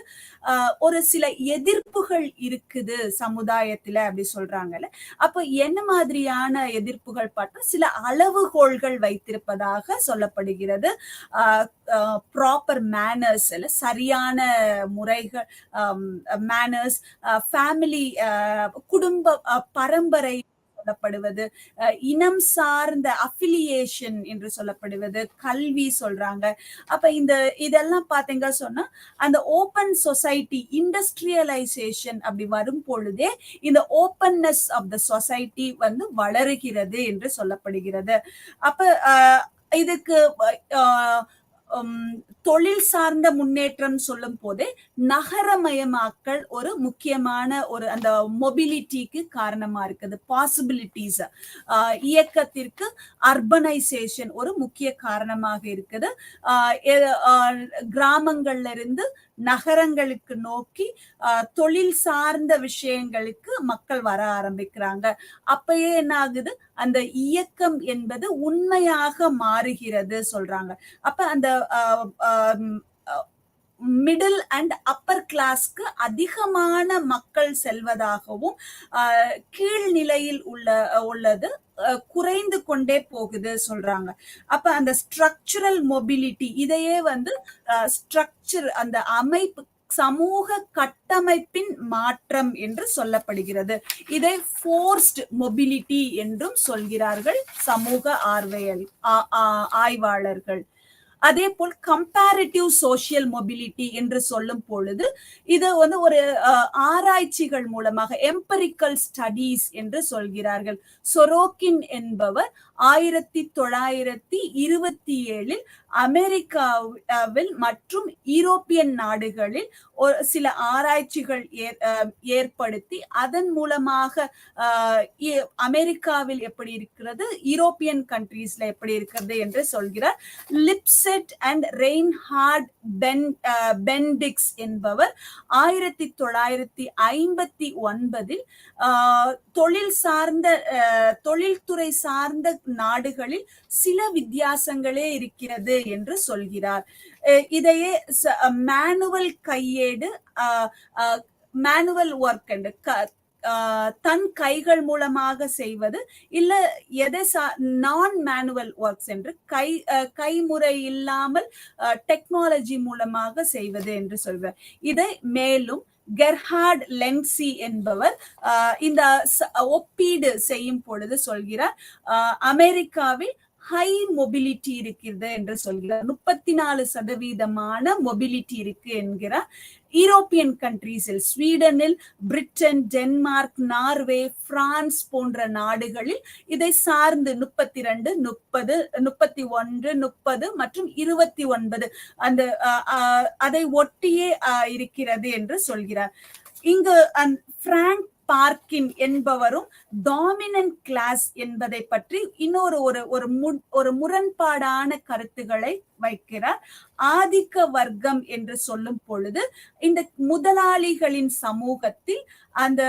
Speaker 1: ஒரு சில எதிர்ப்புகள் இருக்குது சமுதாயத்துல அப்படி சொல்றாங்கல்ல. அப்ப என்ன மாதிரியான எதிர்ப்புகள் பார்த்தா சில அளவுகோள்கள் வைத்திருப்பதாக சொல்லப்படுகிறது. ப்ராப்பர் மேனர்ஸ், சரியான முறைகள், மேனர்ஸ், ஃபேமிலி, குடும்ப பரம்பரை சொல்லப்படுவது, இனம் சார்ந்த அஃபிலியேஷன் என்று சொல்லப்படுவது, கல்வி சொல்றாங்க. அப்ப இதெல்லாம் பாத்தீங்க சொன்னா அந்த ஓப்பன் சொசைட்டி இண்டஸ்ட்ரியலைசேஷன் அப்படி வரும் பொழுதே இந்த ஓப்பன்னஸ் ஆஃப் த சொசைட்டி வளருகிறது என்று சொல்லப்படுகிறது. அப்ப இதுக்கு தொழில் சார்ந்த முன்னேற்றம் சொல்லும் போதே நகரமயமாக்கல் ஒரு முக்கியமான ஒரு அந்த மொபிலிட்டிக்கு காரணமா இருக்குது. பாசிபிலிட்டிஸ் இயக்கத்திற்கு அர்பனைசேஷன் ஒரு முக்கிய காரணமாக இருக்குது. கிராமங்கள்ல இருந்து நகரங்களுக்கு நோக்கி தொழில் சார்ந்த விஷயங்களுக்கு மக்கள் வர ஆரம்பிக்கிறாங்க. அப்பயே என்ன ஆகுது, அந்த இயக்கம் என்பது உண்மையாக மாறுகிறது சொல்றாங்க. அப்ப அந்த மிடில் அண்ட் அப்பர் கிளாஸ்க்கு அதிகமான மக்கள் செல்வதாகவும் கீழ்நிலையில் உள்ளது குறைந்து கொண்டே போகுது சொல்றாங்க. அப்ப அந்த ஸ்ட்ரக்சரல் மொபிலிட்டி இதையே ஸ்ட்ரக்சர் அந்த அமைப்பு சமூக கட்டமைப்பின் மாற்றம் என்று சொல்லப்படுகிறது. இதை ஃபோர்ஸ்ட் மொபிலிட்டி என்றும் சொல்கிறார்கள் சமூக ஆய்வாளர்கள். அதே போல் கம்பேரிட்டிவ் சோசியல் மொபிலிட்டி என்று சொல்லும் பொழுது இது ஒரு ஆராய்ச்சிகள் மூலமாக எம்பரிக்கல் ஸ்டடீஸ் என்று சொல்கிறார்கள். சொரோக்கின் என்பவர் 1927 அமெரிக்காவில் மற்றும் யூரோப்பியன் நாடுகளில் சில ஆராய்ச்சிகள் ஏற்படுத்தி அதன் மூலமாக அமெரிக்காவில் எப்படி இருக்கிறது, யூரோப்பியன் கண்ட்ரீஸ்ல எப்படி இருக்கிறது என்று சொல்கிறார். லிப்செட் அண்ட் ரெயின்ஹார்ட் பெண்டிக்ஸ் என்பவர் 1959 தொழில்துறை சார்ந்த நாடுகளில் சில வித்தியாசங்களே இருக்கிறது என்று சொல்கிறார். இதையே மேனுவல் கையேடு, மேனுவல் ஒர்க் என்று தன் கைகள் மூலமாக செய்வது, இல்ல எதை நான் மேனுவல் ஒர்க்ஸ் என்று கைமுறை இல்லாமல் டெக்னாலஜி மூலமாக செய்வது என்று சொல்வார். இதை மேலும் கெர்ஹார்ட் லென்சி என்பவர் இந்த ஒப்பீடு செய்யும் பொழுது சொல்கிறார், அமெரிக்காவில் ஹை மொபிலிட்டி இருக்கிறது என்று சொல்கிறார். 34% மொபிலிட்டி இருக்கு என்கிறார். யூரோப்பியன் கண்ட்ரீஸில், ஸ்வீடனில், பிரிட்டன், டென்மார்க், நார்வே, பிரான்ஸ் போன்ற நாடுகளில் இதை சார்ந்து 32, 30, 31, 30 மற்றும் 29 அந்த அதை ஒட்டியே இருக்கிறது என்று சொல்கிறார். இங்கு பிராங்க் பார்க்கின் என்பவரும் டாமினன்ட் கிளாஸ் என்பதை பற்றி இன்னொரு ஒரு முரண்பாடான கருத்துக்களை வைக்கிறார். ஆதிக்க வர்க்கம் என்று சொல்லும் பொழுது இந்த முதலாளிகளின் சமூகத்தில் அந்த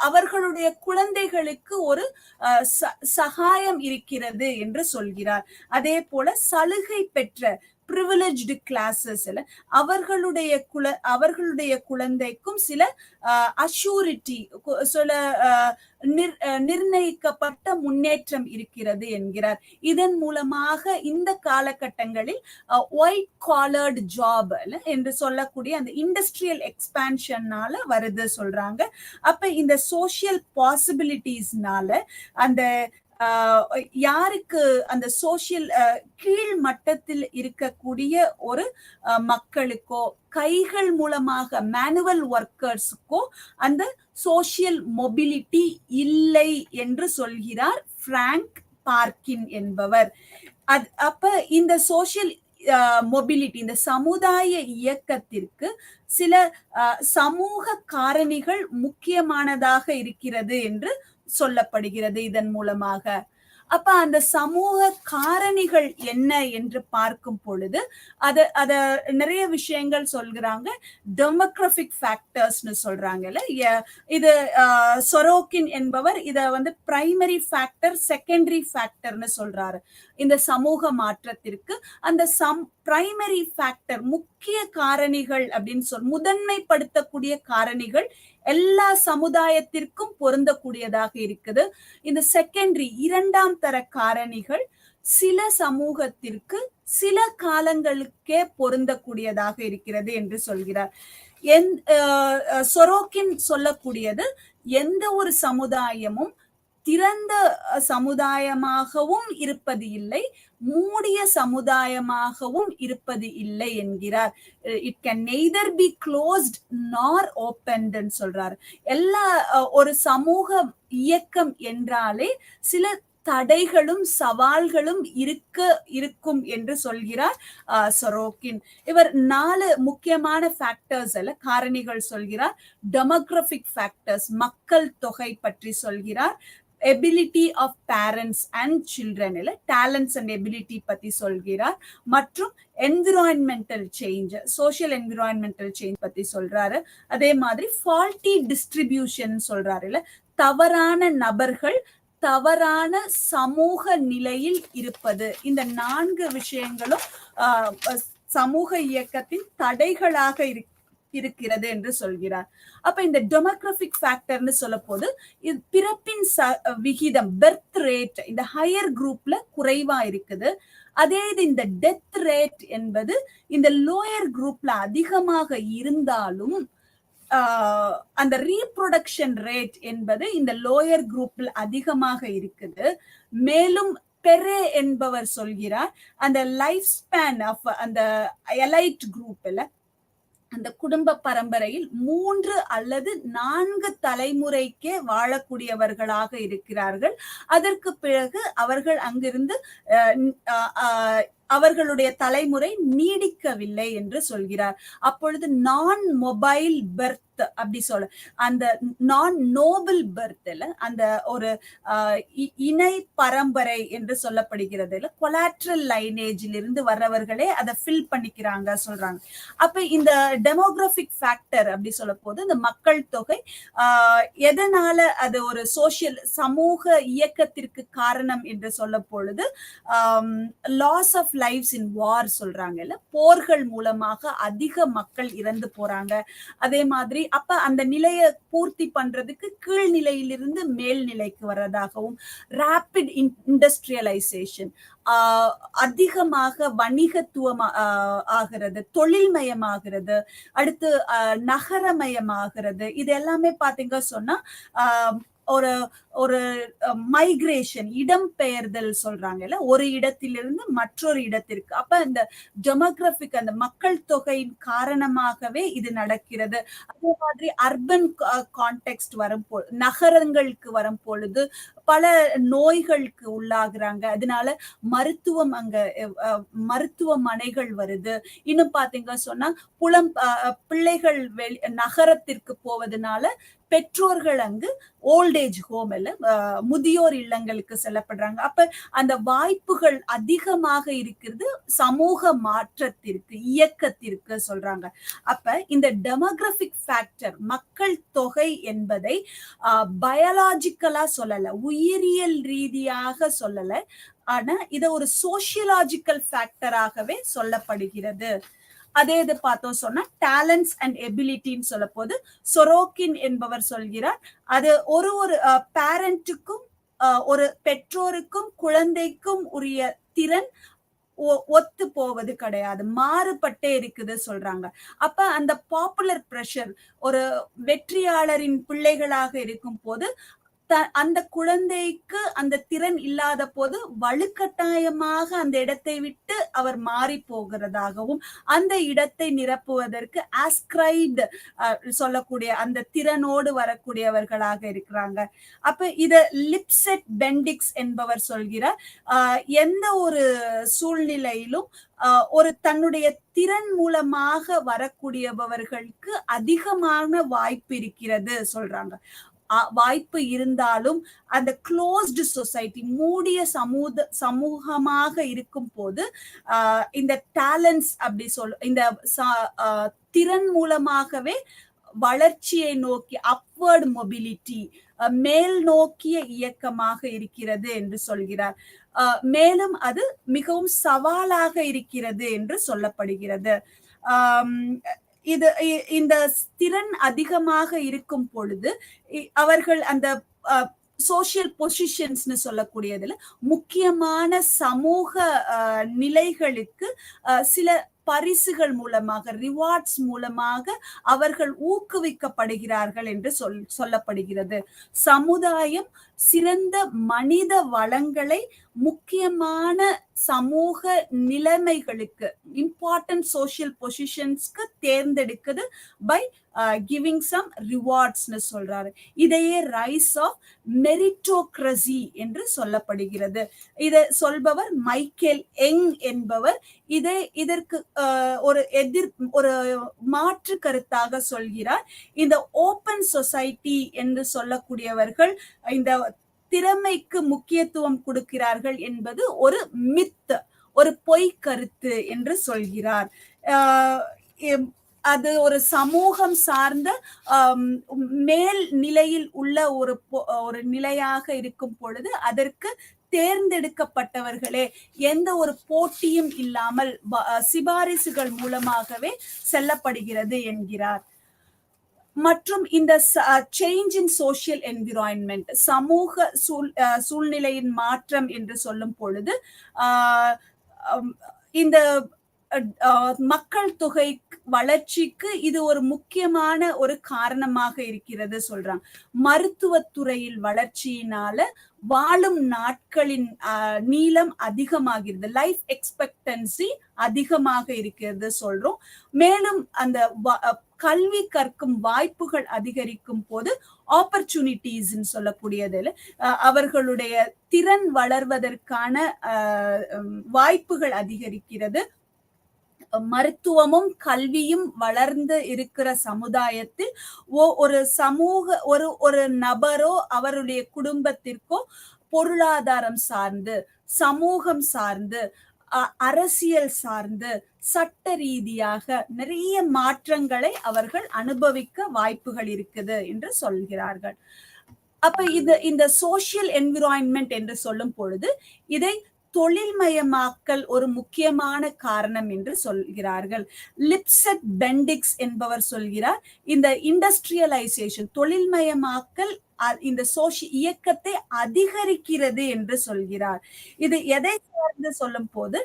Speaker 1: அவர்களுடைய குழந்தைகளுக்கு ஒரு சகாயம் இருக்கிறது என்று சொல்கிறார். அதே போல சலுகை பெற்ற ப்ரிவிலேஜ்டு கிளாஸஸ்ல அவர்களுடைய குழந்தைக்கும் சில அஷூரிட்டி, சில நிர்ணயிக்கப்பட்ட முன்னேற்றம் இருக்கிறது என்கிறார். இதன் மூலமாக இந்த காலகட்டங்களில் ஒயிட் காலர்டு ஜாப் என்று சொல்லக்கூடிய அந்த இண்டஸ்ட்ரியல் எக்ஸ்பான்ஷன்னால வருது சொல்றாங்க. அப்ப இந்த சோசியல் பாசிபிலிட்டிஸ்னால அந்த யாருக்கு அந்த சோசியல் கீழ் மட்டத்தில் இருக்கக்கூடிய ஒரு மக்களுக்கோ கைகள் மூலமாக மேனுவல் ஒர்க்கர்ஸுக்கோ அந்த சோசியல் மொபிலிட்டி இல்லை என்று சொல்கிறார் பிராங்க் பார்க்கின் என்பவர். அப்ப இந்த சோசியல் மொபிலிட்டி, இந்த சமுதாய இயக்கத்திற்கு சில சமூக காரணிகள் முக்கியமானதாக இருக்கிறது என்று சொல்லப்படுகிறது இதன் மூலமாக. அப்ப அந்த சமூக காரணிகள் என்ன என்று பார்க்கும் பொழுது அத நிறைய விஷயங்கள் சொல்கிறாங்க. டெமோகிராபிக் ஃபேக்டர்ஸ்னு சொல்றாங்கல்ல. இது சொரோக்கின் என்பவர் இத பிரைமரி ஃபேக்டர், செகண்டரி ஃபேக்டர்னு சொல்றாரு. இந்த சமூக மாற்றத்திற்கு அந்த பிரைமரி ஃபேக்டர், முக்கிய காரணிகள் அப்படின்னு முதன்மைப்படுத்தக்கூடிய காரணிகள் எல்லா சமுதாயத்திற்கும் பொருந்தக்கூடியதாக இருக்குது. இந்த செகண்டரி, இரண்டாம் தர காரணிகள் சில சமூகத்திற்கு சில காலங்களுக்கே பொருந்தக்கூடியதாக இருக்கிறது என்று சொல்கிறார். சொரோக்கின் சொல்லக்கூடியது, எந்த ஒரு சமுதாயமும் திறந்த சமுதாயமாகவும் இருப்பது இல்லை, மூடிய சமுதாயமாகவும் இருப்பது இல்லை என்கிறார். It can neither B closed நார் ஓப்பன்ட் சொல்றாரு. எல்லா ஒரு சமூக இயக்கம் என்றாலே சில தடைகளும் சவால்களும் இருக்கும் என்று சொல்கிறார் சொரோக்கின். இவர் 4 முக்கியமான ஃபேக்டர்ஸ் காரணிகள் சொல்கிறார். டெமோகிராபிக் ஃபேக்டர்ஸ், மக்கள் தொகை பற்றி சொல்கிறார். Ability of parents and children, talents and ability பத்தி சொல்கிறார். மற்றும் environmental change, social environmental change பத்தி சொல்றாரு. அதே மாதிரி ஃபால்ட்டி டிஸ்ட்ரிபியூஷன் சொல்றாரு. தவறான நபர்கள் தவறான சமூக நிலையில் இருப்பது, இந்த 4 விஷயங்களும் சமூக இயக்கத்தின் தடைகளாக இருக்கிறது என்று சொல்கிறார். அப்ப இந்த டெமோகிராபிக் ஃபேக்டர்னு சொல்ல போது, பிறப்பின் விகிதம், பெர்த் ரேட் இந்த ஹையர் குரூப்ல குறைவா இருக்குது. அதே இது இந்த டெத் ரேட் என்பது இந்த லோயர் குரூப்ல அதிகமாக இருந்தாலும் அந்த ரீப்ரொடக்ஷன் ரேட் என்பது இந்த லோயர் குரூப்ல அதிகமாக இருக்குது. மேலும் பெரே என்பவர் சொல்கிறார், அந்த லைஃப் ஸ்பேன் ஆஃப் அந்த எலைட் குரூப்ல, அந்த குடும்ப பரம்பரையில் 3 அல்லது 4 தலைமுறைக்கே வாழக்கூடியவர்களாக இருக்கிறார்கள். அதற்கு பிறகு அவர்கள் அங்கிருந்து அவர்களுடைய தலைமுறை நீடிக்கவில்லை என்று சொல்கிறார். அப்பொழுது நான் மொபைல் பெர்த் அப்படி சொல்ல, அந்த நான் நோபல் பெர்த்ல அந்த ஒரு இணை பரம்பரை என்று சொல்லப்படுகிறது, கொலாட்ரல் லைனேஜில் இருந்து வர்றவர்களே அதை ஃபில் பண்ணிக்கிறாங்க சொல்றாங்க. அப்ப இந்த டெமோகிராபிக் ஃபேக்டர் அப்படி சொல்ல போது, இந்த மக்கள் தொகை எதனால அது ஒரு சோசியல் சமூக இயக்கத்திற்கு காரணம் என்று சொல்ல பொழுது, லாஸ் ஆஃப் லைவ்ஸ் இன் வார் சொல்றாங்கல்ல, போர்கள் மூலமாக அதிக மக்கள் இறந்து போறாங்க. அதே மாதிரி அப்ப அந்த நிலையை பூர்த்தி பண்றதுக்கு கீழ்நிலையிலிருந்து மேல்நிலைக்கு வர்றதாகவும், ரேபிட் இண்டஸ்ட்ரியலைசேஷன், அதிகமாக வணிகத்துவம் ஆகிறது, தொழில்மயமாகிறது, அடுத்து நகரமயமாகிறது. இது எல்லாமே பாத்தீங்க சொன்னா ஒரு ஒரு மைக்ரேஷன், இடம்பெயர்தல் சொல்றாங்கல்ல, ஒரு இடத்திலிருந்து மற்றொரு இடத்திற்கு. அப்ப இந்த டெமோகிராபிக் அந்த மக்கள் தொகையின் காரணமாகவே இது நடக்கிறது. அதே மாதிரி அர்பன் கான்டெக்ஸ்ட் நகரங்களுக்கு வரும் பொழுது பல நோய்களுக்கு உள்ளாகுறாங்க. அதனால மருத்துவம், அங்க மருத்துவமனைகள் வருது. இன்னும் பாத்தீங்க சொன்னா பிள்ளைகள் நகரத்திற்கு போவதனால பெற்றோர்கள் அங்கு ஓல்டேஜ் ஹோம் இல்ல முதியோர் இல்லங்களுக்கு செல்லப்படுறாங்க. அப்ப அந்த வாய்ப்புகள் அதிகமாக இருக்கிறது சமூக மாற்றத்திற்கு, இயக்கத்திற்கு சொல்றாங்க. அப்ப இந்த டெமோகிராபிக் ஃபேக்டர், மக்கள் தொகை என்பதை பயாலாஜிக்கலா சொல்லல, உயிரியல் ரீதியாக சொல்லல, ஆனா இத ஒரு சோசியலாஜிக்கல் ஃபேக்டராகவே சொல்லப்படுகிறது. அதே இது பார்த்தோம் சொன்னா டேலண்ட்ஸ் அண்ட் எபிலிட்டின்னு சொல்ல போது சொரோக்கின் என்பவர் சொல்கிறார், அது ஒரு ஒரு பேரண்ட்டுக்கும் ஒரு பெற்றோருக்கும் குழந்தைக்கும் உரிய திறன் ஒத்து போவது கிடையாது, மாறுபட்டே இருக்குது சொல்றாங்க. அப்ப அந்த பாப்புலர் பிரஷர் ஒரு வெற்றியாளரின் பிள்ளைகளாக இருக்கும் போது அந்த குழந்தைக்கு அந்த திறன் இல்லாத போது வலுக்கட்டாயமாக அந்த இடத்தை விட்டு அவர் மாறி போகிறதாகவும், அந்த இடத்தை நிரப்புவதற்கு ஆஸ்கிரைப்ட் சொல்லக்கூடிய அந்த திறனோடு வரக்கூடியவர்களாக இருக்கிறாங்க. அப்ப இத லிப்செட் பெண்டிக்ஸ் என்பவர் சொல்கிறார், எந்த ஒரு சூழ்நிலையிலும் ஒரு தன்னுடைய திறன் மூலமாக வரக்கூடியவர்களுக்கு அதிகமான வாய்ப்பு இருக்கிறது சொல்றாங்க. வாய்ப்பு இருந்தாலும் அந்த க்ளோஸ்டு சொசைட்டி, மூடிய சமூகமாக இருக்கும் போது இந்த டேலண்ட்ஸ் அப்படி இந்த திறன் மூலமாகவே வளர்ச்சியை நோக்கி அப்வர்ட் மொபிலிட்டி, மேல் நோக்கிய இயக்கமாக இருக்கிறது என்று சொல்கிறார். மேலும் அது மிகவும் சவாலாக இருக்கிறது என்று சொல்லப்படுகிறது. இது இந்த திறன் அதிகமாக இருக்கும் பொழுது அவர்கள் அந்த சோசியல் பொசிஷன்ஸ்னு சொல்லக்கூடியதுல முக்கியமான சமூக நிலைகளுக்கு சில பரிசுகள் மூலமாக, ரிவார்ட்ஸ் மூலமாக அவர்கள் ஊக்குவிக்கப்படுகிறார்கள் என்று சொல்லப்படுகிறது. சமுதாயம் சிறந்த மனித வளங்களை முக்கியமான சமூக நிலைமைகளுக்கு, இம்பார்ட்டன்ட் சோசியல் பொசிஷன்ஸ்க்கு தேர்ந்தெடுக்குது பை கிவிங் சம் ரிவார்ட்ஸ்னு சொல்றாரு. இதையே ரைஸ் ஆஃப் மெரிட்டோக்ரசி என்று சொல்லப்படுகிறது. இதை சொல்பவர் மைக்கேல் யங் என்பவர். இதற்கு ஒரு மாற்று கருத்தாக சொல்கிறார், இந்த ஓப்பன் சொசைட்டி என்று சொல்லக்கூடியவர்கள் இந்த திறமைக்கு முக்கியத்துவம் கொடுக்கிறார்கள் என்பது ஒரு மித், ஒரு பொய் கருத்து என்று சொல்கிறார். அது ஒரு சமூகம் சார்ந்த மேல் நிலையில் உள்ள ஒரு நிலையாக இருக்கும் பொழுது அதற்கு தேர்ந்தெடுக்கப்பட்டவர்களே எந்த ஒரு போட்டியும் இல்லாமல் சிபாரிசுகள் மூலமாகவே செல்லப்படுகிறது என்கிறார். மற்றும் இந்த சேஞ்ச் இன் சோசியல் என்விரான்மெண்ட், சமூக சூழ்நிலையின் மாற்றம் என்று சொல்லும் பொழுது இந்த மக்கள் தொகை வளர்ச்சிக்கு இது ஒரு முக்கியமான ஒரு காரணமாக இருக்கிறது சொல்றாங்க. மருத்துவத்துறையில் வளர்ச்சியினால வாழும் நாட்களின் நீளம் அதிகமாகிறது, லைஃப் எக்ஸ்பெக்டன்சி அதிகமாக இருக்கிறது சொல்றோம். மேலும் அந்த கல்வி கற்கும் வாய்ப்புகள் அதிகரிக்கும் போது ஆப்பர்ச்சுனிட்டிஸ் சொல்லக்கூடியதில் அவர்களுடைய திறன் வளர்வதற்கான வாய்ப்புகள் அதிகரிக்கிறது. மருத்துவமும் கல்வியும் வளர்ந்து இருக்கிற சமுதாயத்தில் ஒரு சமூக ஒரு நபரோ அவருடைய குடும்பத்திற்கோ பொருளாதாரம் சார்ந்து, சமூகம் சார்ந்து, அரசியல் சார்ந்து, சட்ட ரீதியாக நிறைய மாற்றங்களை அவர்கள் அனுபவிக்க வாய்ப்புகள் இருக்குது என்று சொல்கிறார்கள். அப்ப இந்த சோசியல் என்விரான்மெண்ட் என்று சொல்லும் பொழுது இதை தொழில்மயமாக்கல் ஒரு முக்கியமான காரணம் என்று சொல்கிறார்கள். லிப்செட் பெண்டிக்ஸ் என்பவர் சொல்கிறார், இந்த இண்டஸ்ட்ரியலைசேஷன், தொழில்மயமாக்கல் இந்த இயக்கத்தை அதிகரிக்கிறது என்று சொல்கிறார். இது எதை சார்ந்து சொல்லும் போது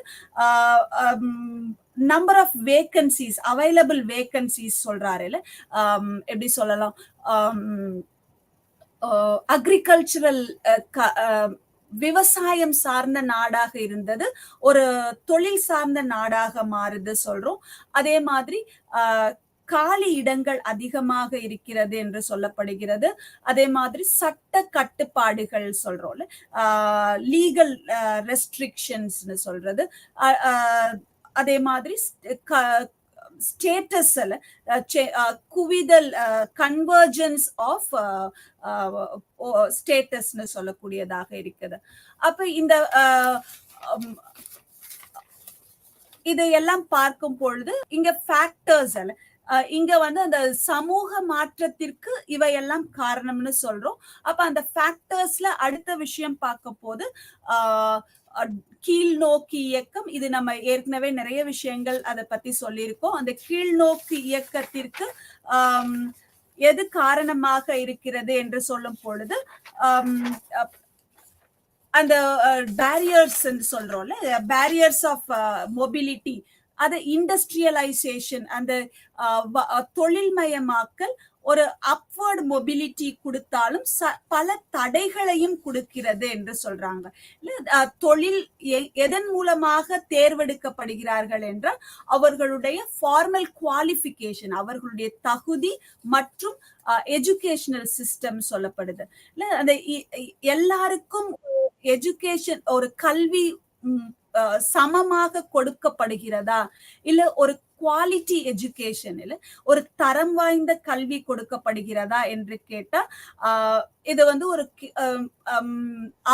Speaker 1: number of vacancies, available vacancies சொல்றாரு. எப்படி சொல்லலாம், அக்ரிகல்ச்சரல் விவசாயம் சார்ந்த நாடாக இருந்தது ஒரு தொழில் சார்ந்த நாடாக மாறுது சொல்றோம். அதே மாதிரி காலி இடங்கள் அதிகமாக இருக்கிறது என்று சொல்லப்படுகிறது. அதே மாதிரி சட்ட கட்டுப்பாடுகள் சொல்றோம்ல, லீகல் ரெஸ்ட்ரிக்ஷன்ஸ் சொல்றது. அதே மாதிரி ஸ்டேட்டஸ்ல குவிதல், கன்வர்ஜென்ஸ் ஆஃப் ஸ்டேட்டஸ்னு சொல்லக்கூடியதாக இருக்குது. அப்ப இந்த இதையெல்லாம் பார்க்கும் பொழுது இங்க ஃபேக்டர்ஸ் இங்க வந்து அந்த சமூக மாற்றத்திற்கு இவையெல்லாம் காரணம்னு சொல்றோம். அப்ப அந்த ஃபேக்டர்ஸ்ல அடுத்த விஷயம் பார்க்க போது கீழ் நோக்கி இயக்கம். இது நம்ம ஏற்கனவே நிறைய விஷயங்கள் அதை பத்தி சொல்லியிருக்கோம். அந்த கீழ் நோக்கி இயக்கத்திற்கு எது காரணமாக இருக்கிறது என்று சொல்லும் பொழுது அந்த பேரியர்ஸ் சொல்றோம்ல, பேரியர்ஸ் ஆஃப் மொபிலிட்டி, அது இண்டஸ்ட்ரியலைசேஷன், அந்த தொழில்மயமாக்கல் ஒரு அப்வர்ட் மொபிலிட்டி கொடுத்தாலும் பல தடைகளையும் கொடுக்கிறது என்று சொல்றாங்க. தொழில் எதன் மூலமாக தேர்வெடுக்கப்படுகிறார்கள் என்றால் அவர்களுடைய ஃபார்மல் குவாலிஃபிகேஷன், அவர்களுடைய தகுதி மற்றும் எஜுகேஷனல் சிஸ்டம் சொல்லப்படுது. இல்ல அந்த எல்லாருக்கும் எஜுகேஷன், ஒரு கல்வி சமமாக கொடுக்கப்படுகிறதா, இல்ல ஒரு குவாலிட்டி எஜுகேஷன், இல்ல ஒரு தரம் வாய்ந்த கல்வி கொடுக்கப்படுகிறதா என்று கேட்டா இது வந்து ஒரு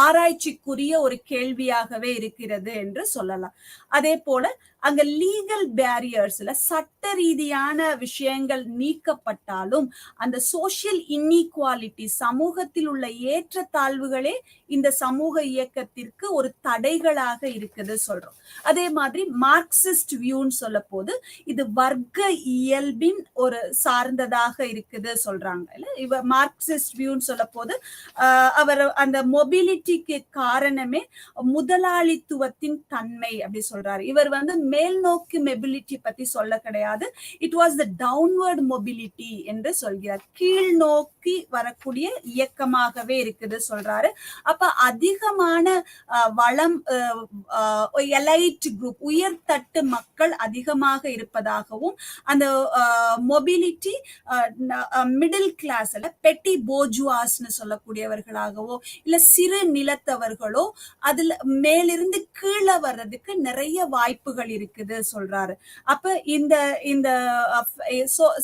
Speaker 1: ஆராய்ச்சிக்குரிய ஒரு கேள்வியாகவே இருக்கிறது என்று சொல்லலாம். அதே போல அங்க லீகல் பேரியர்ஸ்ல சட்ட ரீதியான விஷயங்கள் நீக்கப்பட்டாலும் அந்த சோசியல் இன்இக்வாலிட்டி, சமூகத்தில் உள்ள ஏற்றத்தாழ்வுகளே இந்த சமூக இயக்கத்திற்கு ஒரு தடைகளாக இருக்குது சொல்றோம். அதே மாதிரி மார்க்சிஸ்ட் வியூன்னு சொல்ல போது இது வர்க்க இயல்பின் ஒரு சார்ந்ததாக இருக்குது சொல்றாங்க. இல்ல இவ மார்க்சிஸ்ட் வியூன்னு சொல்ல போது அவர் அந்த மொபிலிட்டிக்கு காரணமே முதலாளித்துவத்தின் தன்மை அப்படி சொல்றாரு. இவர் வந்து மேல் நோக்கி மொபிலிட்டி பத்தி சொல்ல கிடையாது, it was the downward mobility என்று சொல்கிறார். கீழ் நோக்கி வரக்கூடிய இயக்கமாகவே இருக்குது சொல்றாரு. அப்ப அதிகமான வளம், எலைட் குரூப், உயர்தட்டு மக்கள் அதிகமாக இருப்பதாகவும் அந்த மொபிலிட்டி மிடில் கிளாஸ்ல பெட்டி போர்ஜுவாஸ்னு சொல்லக்கூடியவர்களாகவோ இல்ல சிறு நிலத்தவர்களோ அதுல மேலிருந்து கீழே வர்றதுக்கு நிறைய வாய்ப்புகள் இருக்குது சொல்றாரு. அப்ப இந்த இந்த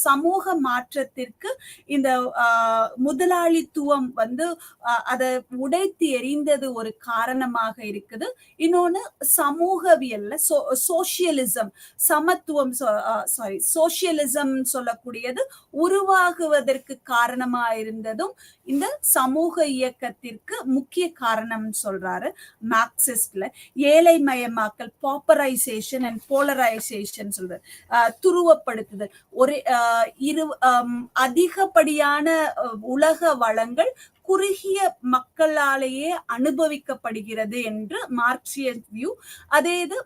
Speaker 1: சமூக மாற்றத்திற்கு இந்த முதலாளித்துவம் வந்து அதை உடைத்து எறிந்தது ஒரு காரணமாக இருக்குது. இன்னொன்னு சமூகவியல்ல சோசியலிசம், சமத்துவம், சோசியலிசம் சொல்லக்கூடியது உருவாகுவதற்கு காரணமா இருந்ததும் இந்த சமூக இயக்கத்திற்கு முக்கிய காரணம் சொல்றாரு மார்க்சிஸ்ட்ல. ஏழைமயமாக்கல், பாப்பரைசேஷன் அண்ட் போலரைசேஷன் சொல்றாரு. துருவப்படுத்துதல், ஒரு அதிகப்படியான உலக வளங்கள் குறுகிய மக்களாலேயே அனுபவிக்கப்படுகிறது என்று மார்க்சியன் வியூ. அதே இது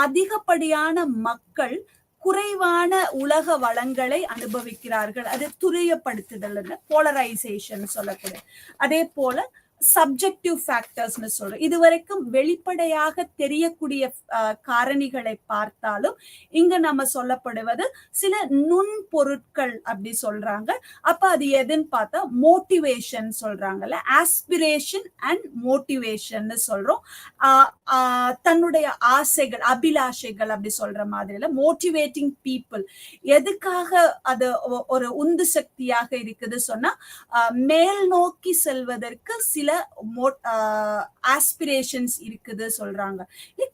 Speaker 1: அதிகப்படியான மக்கள் குறைவான உலக வளங்களை அனுபவிக்கிறார்கள், அது துரியப்படுத்துதல், போலரைசேஷன் சொல்லக்கூடிய. அதே போல சப்ஜெக்டிவ் ஃபேக்டர்ஸ்னு சொல்றோம். இதுவரைக்கும் வெளிப்படையாக தெரியக்கூடிய காரணிகளை பார்த்தாலும் இங்க நம்ம சொல்லப்படுவது சில நுண்பொருட்கள் அப்படி சொல்றாங்க. அப்ப அது எதுன்னு பார்த்தா மோட்டிவேஷன் சொல்றாங்கல்ல, ஆஸ்பிரேஷன் அண்ட் மோட்டிவேஷன் சொல்றோம். தன்னுடைய ஆசைகள், அபிலாஷைகள் அப்படி சொல்ற மாதிரில மோட்டிவேட்டிங் பீப்புள். எதுக்காக அது ஒரு உந்து சக்தியாக இருக்குது சொன்னா மேல் நோக்கி செல்வதற்கு சில ஆஸ்பிரேஷன்ஸ் இருக்குது சொல்றாங்க.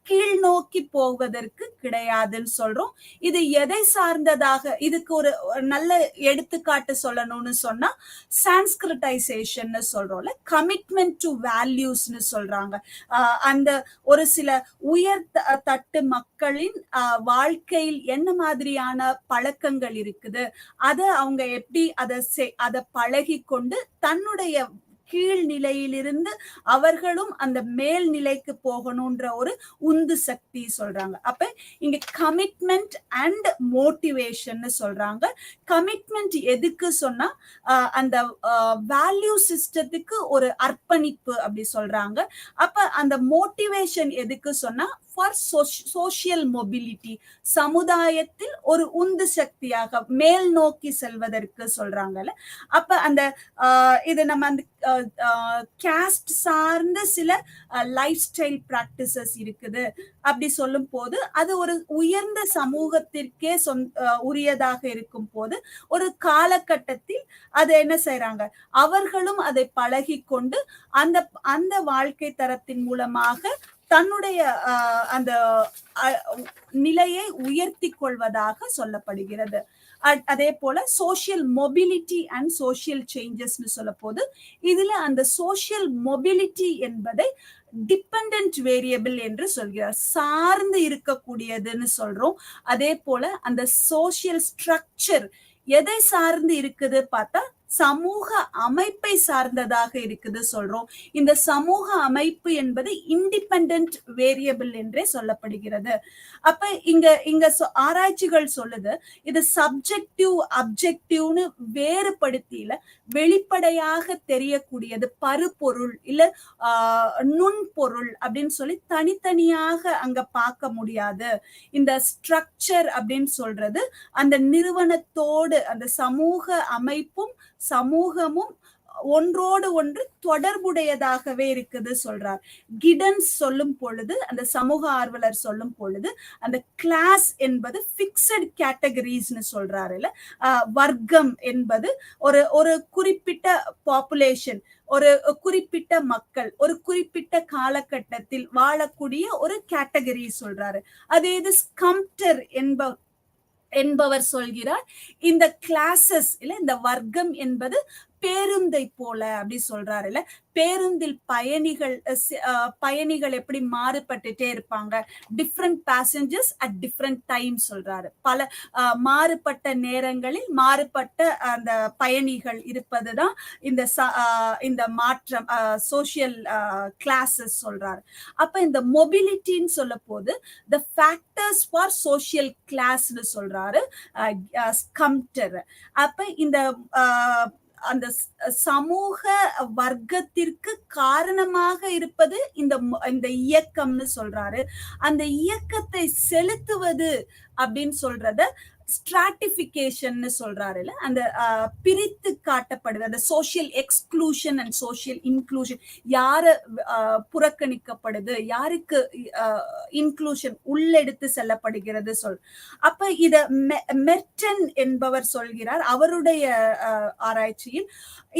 Speaker 1: கீழ் நோக்கி போவதற்கு கிடையாதுன்னு சொல்றோம். இது எதை சார்ந்ததாக, இதுக்கு ஒரு நல்ல எடுத்துக்காட்டு சொல்லணும்னு சொன்னா சான்ஸ்கிரிட்டைசேஷன் சொல்றோம்ல, கமிட்மெண்ட் டு வேல்யூஸ்னு சொல்றாங்க. அந்த ஒரு சில உயர் தட்டு மக்களின் வாழ்க்கையில் என்ன மாதிரியான பழக்கங்கள் இருக்குது, அதை அவங்க எப்படி அதை பழகி கொண்டு தன்னுடைய கீழ் நிலையிலிருந்து அவர்களும் அந்த மேல் நிலைக்கு போகணும்ன்ற ஒரு உந்து சக்தி சொல்றாங்க. அப்ப இங்க கமிட்மெண்ட் அண்ட் மோட்டிவேஷன் சொல்றாங்க. கமிட்மெண்ட் எதுக்கு சொன்னா அந்த வேல்யூ சிஸ்டத்துக்கு ஒரு அர்ப்பணிப்பு அப்படி சொல்றாங்க. அப்ப அந்த மோட்டிவேஷன் எதுக்கு சொன்னா ஃபார் சோசியல் மொபிலிட்டி, சமுதாயத்தில் ஒரு உந்து சக்தியாக மேல் நோக்கி செல்வதற்கு சொல்றாங்கல்ல. அப்ப அந்த இது நம்ம அந்த கேஸ்ட் சார்ந்த சில லைஃப் ஸ்டைல் பிராக்டிசஸ் இருக்குது அப்படி சொல்லும் போது அது ஒரு உயர்ந்த சமூகத்திற்கே உரியதாக இருக்கும் போது ஒரு காலகட்டத்தில் அதை என்ன செய்யறாங்க, அவர்களும் அதை பழகி கொண்டு அந்த அந்த வாழ்க்கை தரத்தின் மூலமாக தன்னுடைய அந்த நிலையை உயர்த்தி கொள்வதாக சொல்லப்படுகிறது. அதே போல social mobility and social changes சொல்ல போது இதுல அந்த சோசியல் மொபிலிட்டி என்பதை டிபெண்டன்ட் வேரியபிள் என்று சொல்கிறார், சார்ந்து இருக்கக்கூடியதுன்னு சொல்றோம். அதே போல அந்த சோசியல் ஸ்ட்ரக்சர் எதை சார்ந்து இருக்குது பார்த்தா சமூக அமைப்பை சார்ந்ததாக இருக்குது சொல்றோம். இந்த சமூக அமைப்பு என்பது இண்டிபெண்டன்ட் வேரியபிள் என்றே சொல்லப்படுகிறது. அப்ப இங்க ஆராய்ச்சிகள் சொல்லுது இது சப்ஜெக்டிவ் அப்ஜெக்டிவ்னு வேறுபடுத்தியில வெளிப்படையாக தெரியக்கூடியது பருப்பொருள் இல்ல நுண்பொருள் அப்படின்னு சொல்லி தனித்தனியாக அங்க பார்க்க முடியாது. இந்த ஸ்ட்ரக்சர் அப்படின்னு சொல்றது அந்த நிறுவனத்தோடு அந்த சமூக அமைப்பும் சமூகமும் ஒன்றோடு ஒன்று தொடர்புடையதாகவே இருக்குது சொல்றார். கிடன்ஸ் சொல்லும் பொழுது, அந்த சமூக ஆர்வலர் சொல்லும் பொழுது அந்த கிளாஸ் என்பது பிக்சட் கேட்டகரிஸ்னு சொல்றாரு இல்ல, வர்க்கம் என்பது ஒரு ஒரு குறிப்பிட்ட பாப்புலேஷன், ஒரு குறிப்பிட்ட மக்கள் ஒரு குறிப்பிட்ட காலகட்டத்தில் வாழக்கூடிய ஒரு கேட்டகரி சொல்றாரு. அதே இது ஸ்கம்ப்டர் என்பவர் சொல்கிறார் இந்த கிளாஸஸ் இல்ல, இந்த வர்க்கம் என்பது பேருந்தை போல அப்படி சொல்றாரு இல்ல. பேருந்தில் பயணிகள் எப்படி மாறுபட்டுட்டே இருப்பாங்க, different passengers at different time சொல்றாரு. பல மாறுபட்ட நேரங்களில் மாறுபட்ட அந்த பயணிகள் இருப்பதுதான் இந்த மாற்றம் சோசியல் கிளாஸஸ் சொல்றாரு. அப்ப இந்த மொபிலிட்டின்னு சொல்ல போது த ஃபேக்டர்ஸ் ஃபார் சோசியல் கிளாஸ்னு சொல்றாரு ஸ்கம்ப்டர். அப்ப இந்த அந்த சமூக வர்க்கத்திற்கு காரணமாக இருப்பது இந்த இயக்கம்னு சொல்றாரு. அந்த இயக்கத்தை செலுத்துவது அப்படின்னு சொல்றத ஸ்ட்ராட்டிபிகேஷன் சொல்றாரு இல்ல, அந்த பிரித்து காட்டப்படுது, அந்த social exclusion and social inclusion, யார புறக்கணிக்கப்படுது யாருக்கு இன்க்ளூஷன் உள்ளெடுத்து செல்லப்படுகிறது அப்ப இத மெர்டன் என்பவர் சொல்கிறார் அவருடைய ஆராய்ச்சியில்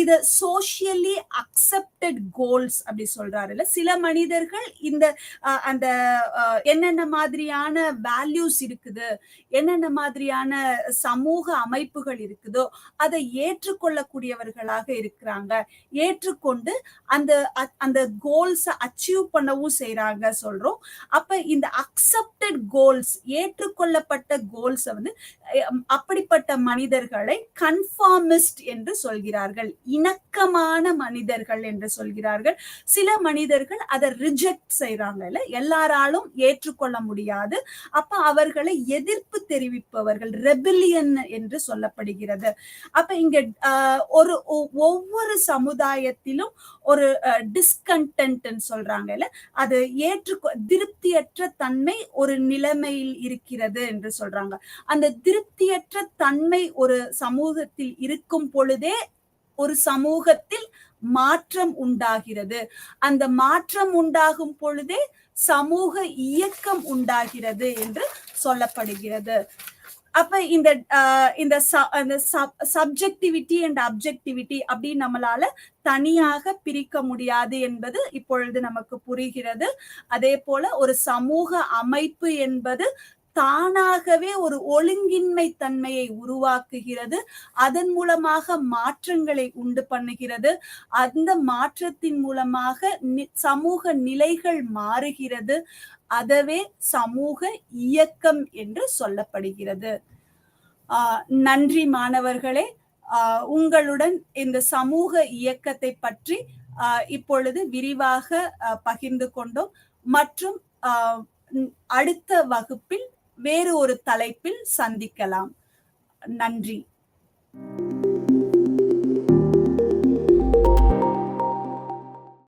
Speaker 1: இத சோசியலி அக்செப்டட் கோல்ஸ் அப்படி சொல்றாரு இல்ல. சில மனிதர்கள் இந்த அந்த என்னென்ன மாதிரியான வேல்யூஸ் இருக்குது, என்னென்ன மாதிரியான சமூக அமைப்புகள் இருக்குதோ அதை ஏற்றுக்கொள்ளக்கூடியவர்களாக இருக்கிறாங்க, ஏற்றுக்கொண்டு அந்த கோல்ஸ் அச்சீவ் பண்ணவும் செய்யறாங்க சொல்றோம். அப்ப இந்த அக்செப்டட் கோல்ஸ், ஏற்றுக்கொள்ளப்பட்ட கோல்ஸ் வந்து அப்படிப்பட்ட மனிதர்களை கன்ஃபார்மிஸ்ட் என்று சொல்கிறார்கள், இணக்கமான மனிதர்கள் என்று சொல்கிறார்கள். சில மனிதர்கள் அதை ரிஜெக்ட் செய்யறாங்க இல்ல, எல்லாராலும் ஏற்றுக்கொள்ள முடியாது, அப்ப அவர்களை எதிர்ப்பு தெரிவிப்பவர்கள் ரெபிலியன் என்று சொல்லப்படுகிறது. அப்ப இங்க ஒவ்வொரு சமுதாயத்திலும் ஒரு டிஸ்கண்டென்ட் சொல்றாங்க இல்ல, அது திருப்தியற்ற தன்மை ஒரு நிலைமையில் இருக்கிறது என்று சொல்றாங்க. அந்த திருப்தியற்ற தன்மை ஒரு சமூகத்தில் இருக்கும் பொழுதே ஒரு சமூகத்தில் மாற்றம் உண்டாகிறது. அந்த மாற்றம் உண்டாகும் பொழுதே சமூக இயக்கம் உண்டாகிறது என்று சொல்லப்படுகிறது. அப்ப இந்த சப்ஜெக்டிவிட்டி அண்ட் அப்ஜெக்டிவிட்டி அப்படி நம்மளால தனியாக பிரிக்க முடியாது என்பது இப்பொழுது நமக்கு புரிகிறது. அதே போல ஒரு சமூக அமைப்பு என்பது தானாகவே ஒரு ஒழுங்கின்மை தன்மையை உருவாக்குகிறது, அதன் மூலமாக மாற்றங்களை உண்டு பண்ணுகிறது, அந்த மாற்றத்தின் மூலமாக சமூக நிலைகள் மாறுகிறது, அதவே சமூக இயக்கம் என்று சொல்லப்படுகிறது. நன்றி மாணவர்களே. உங்களுடன் இந்த சமூக இயக்கத்தை பற்றி இப்பொழுது விரிவாக பகிர்ந்து கொண்டோம். மற்றும் அடுத்த வகுப்பில் வேறு ஒரு தலைப்பில் சந்திக்கலாம். நன்றி.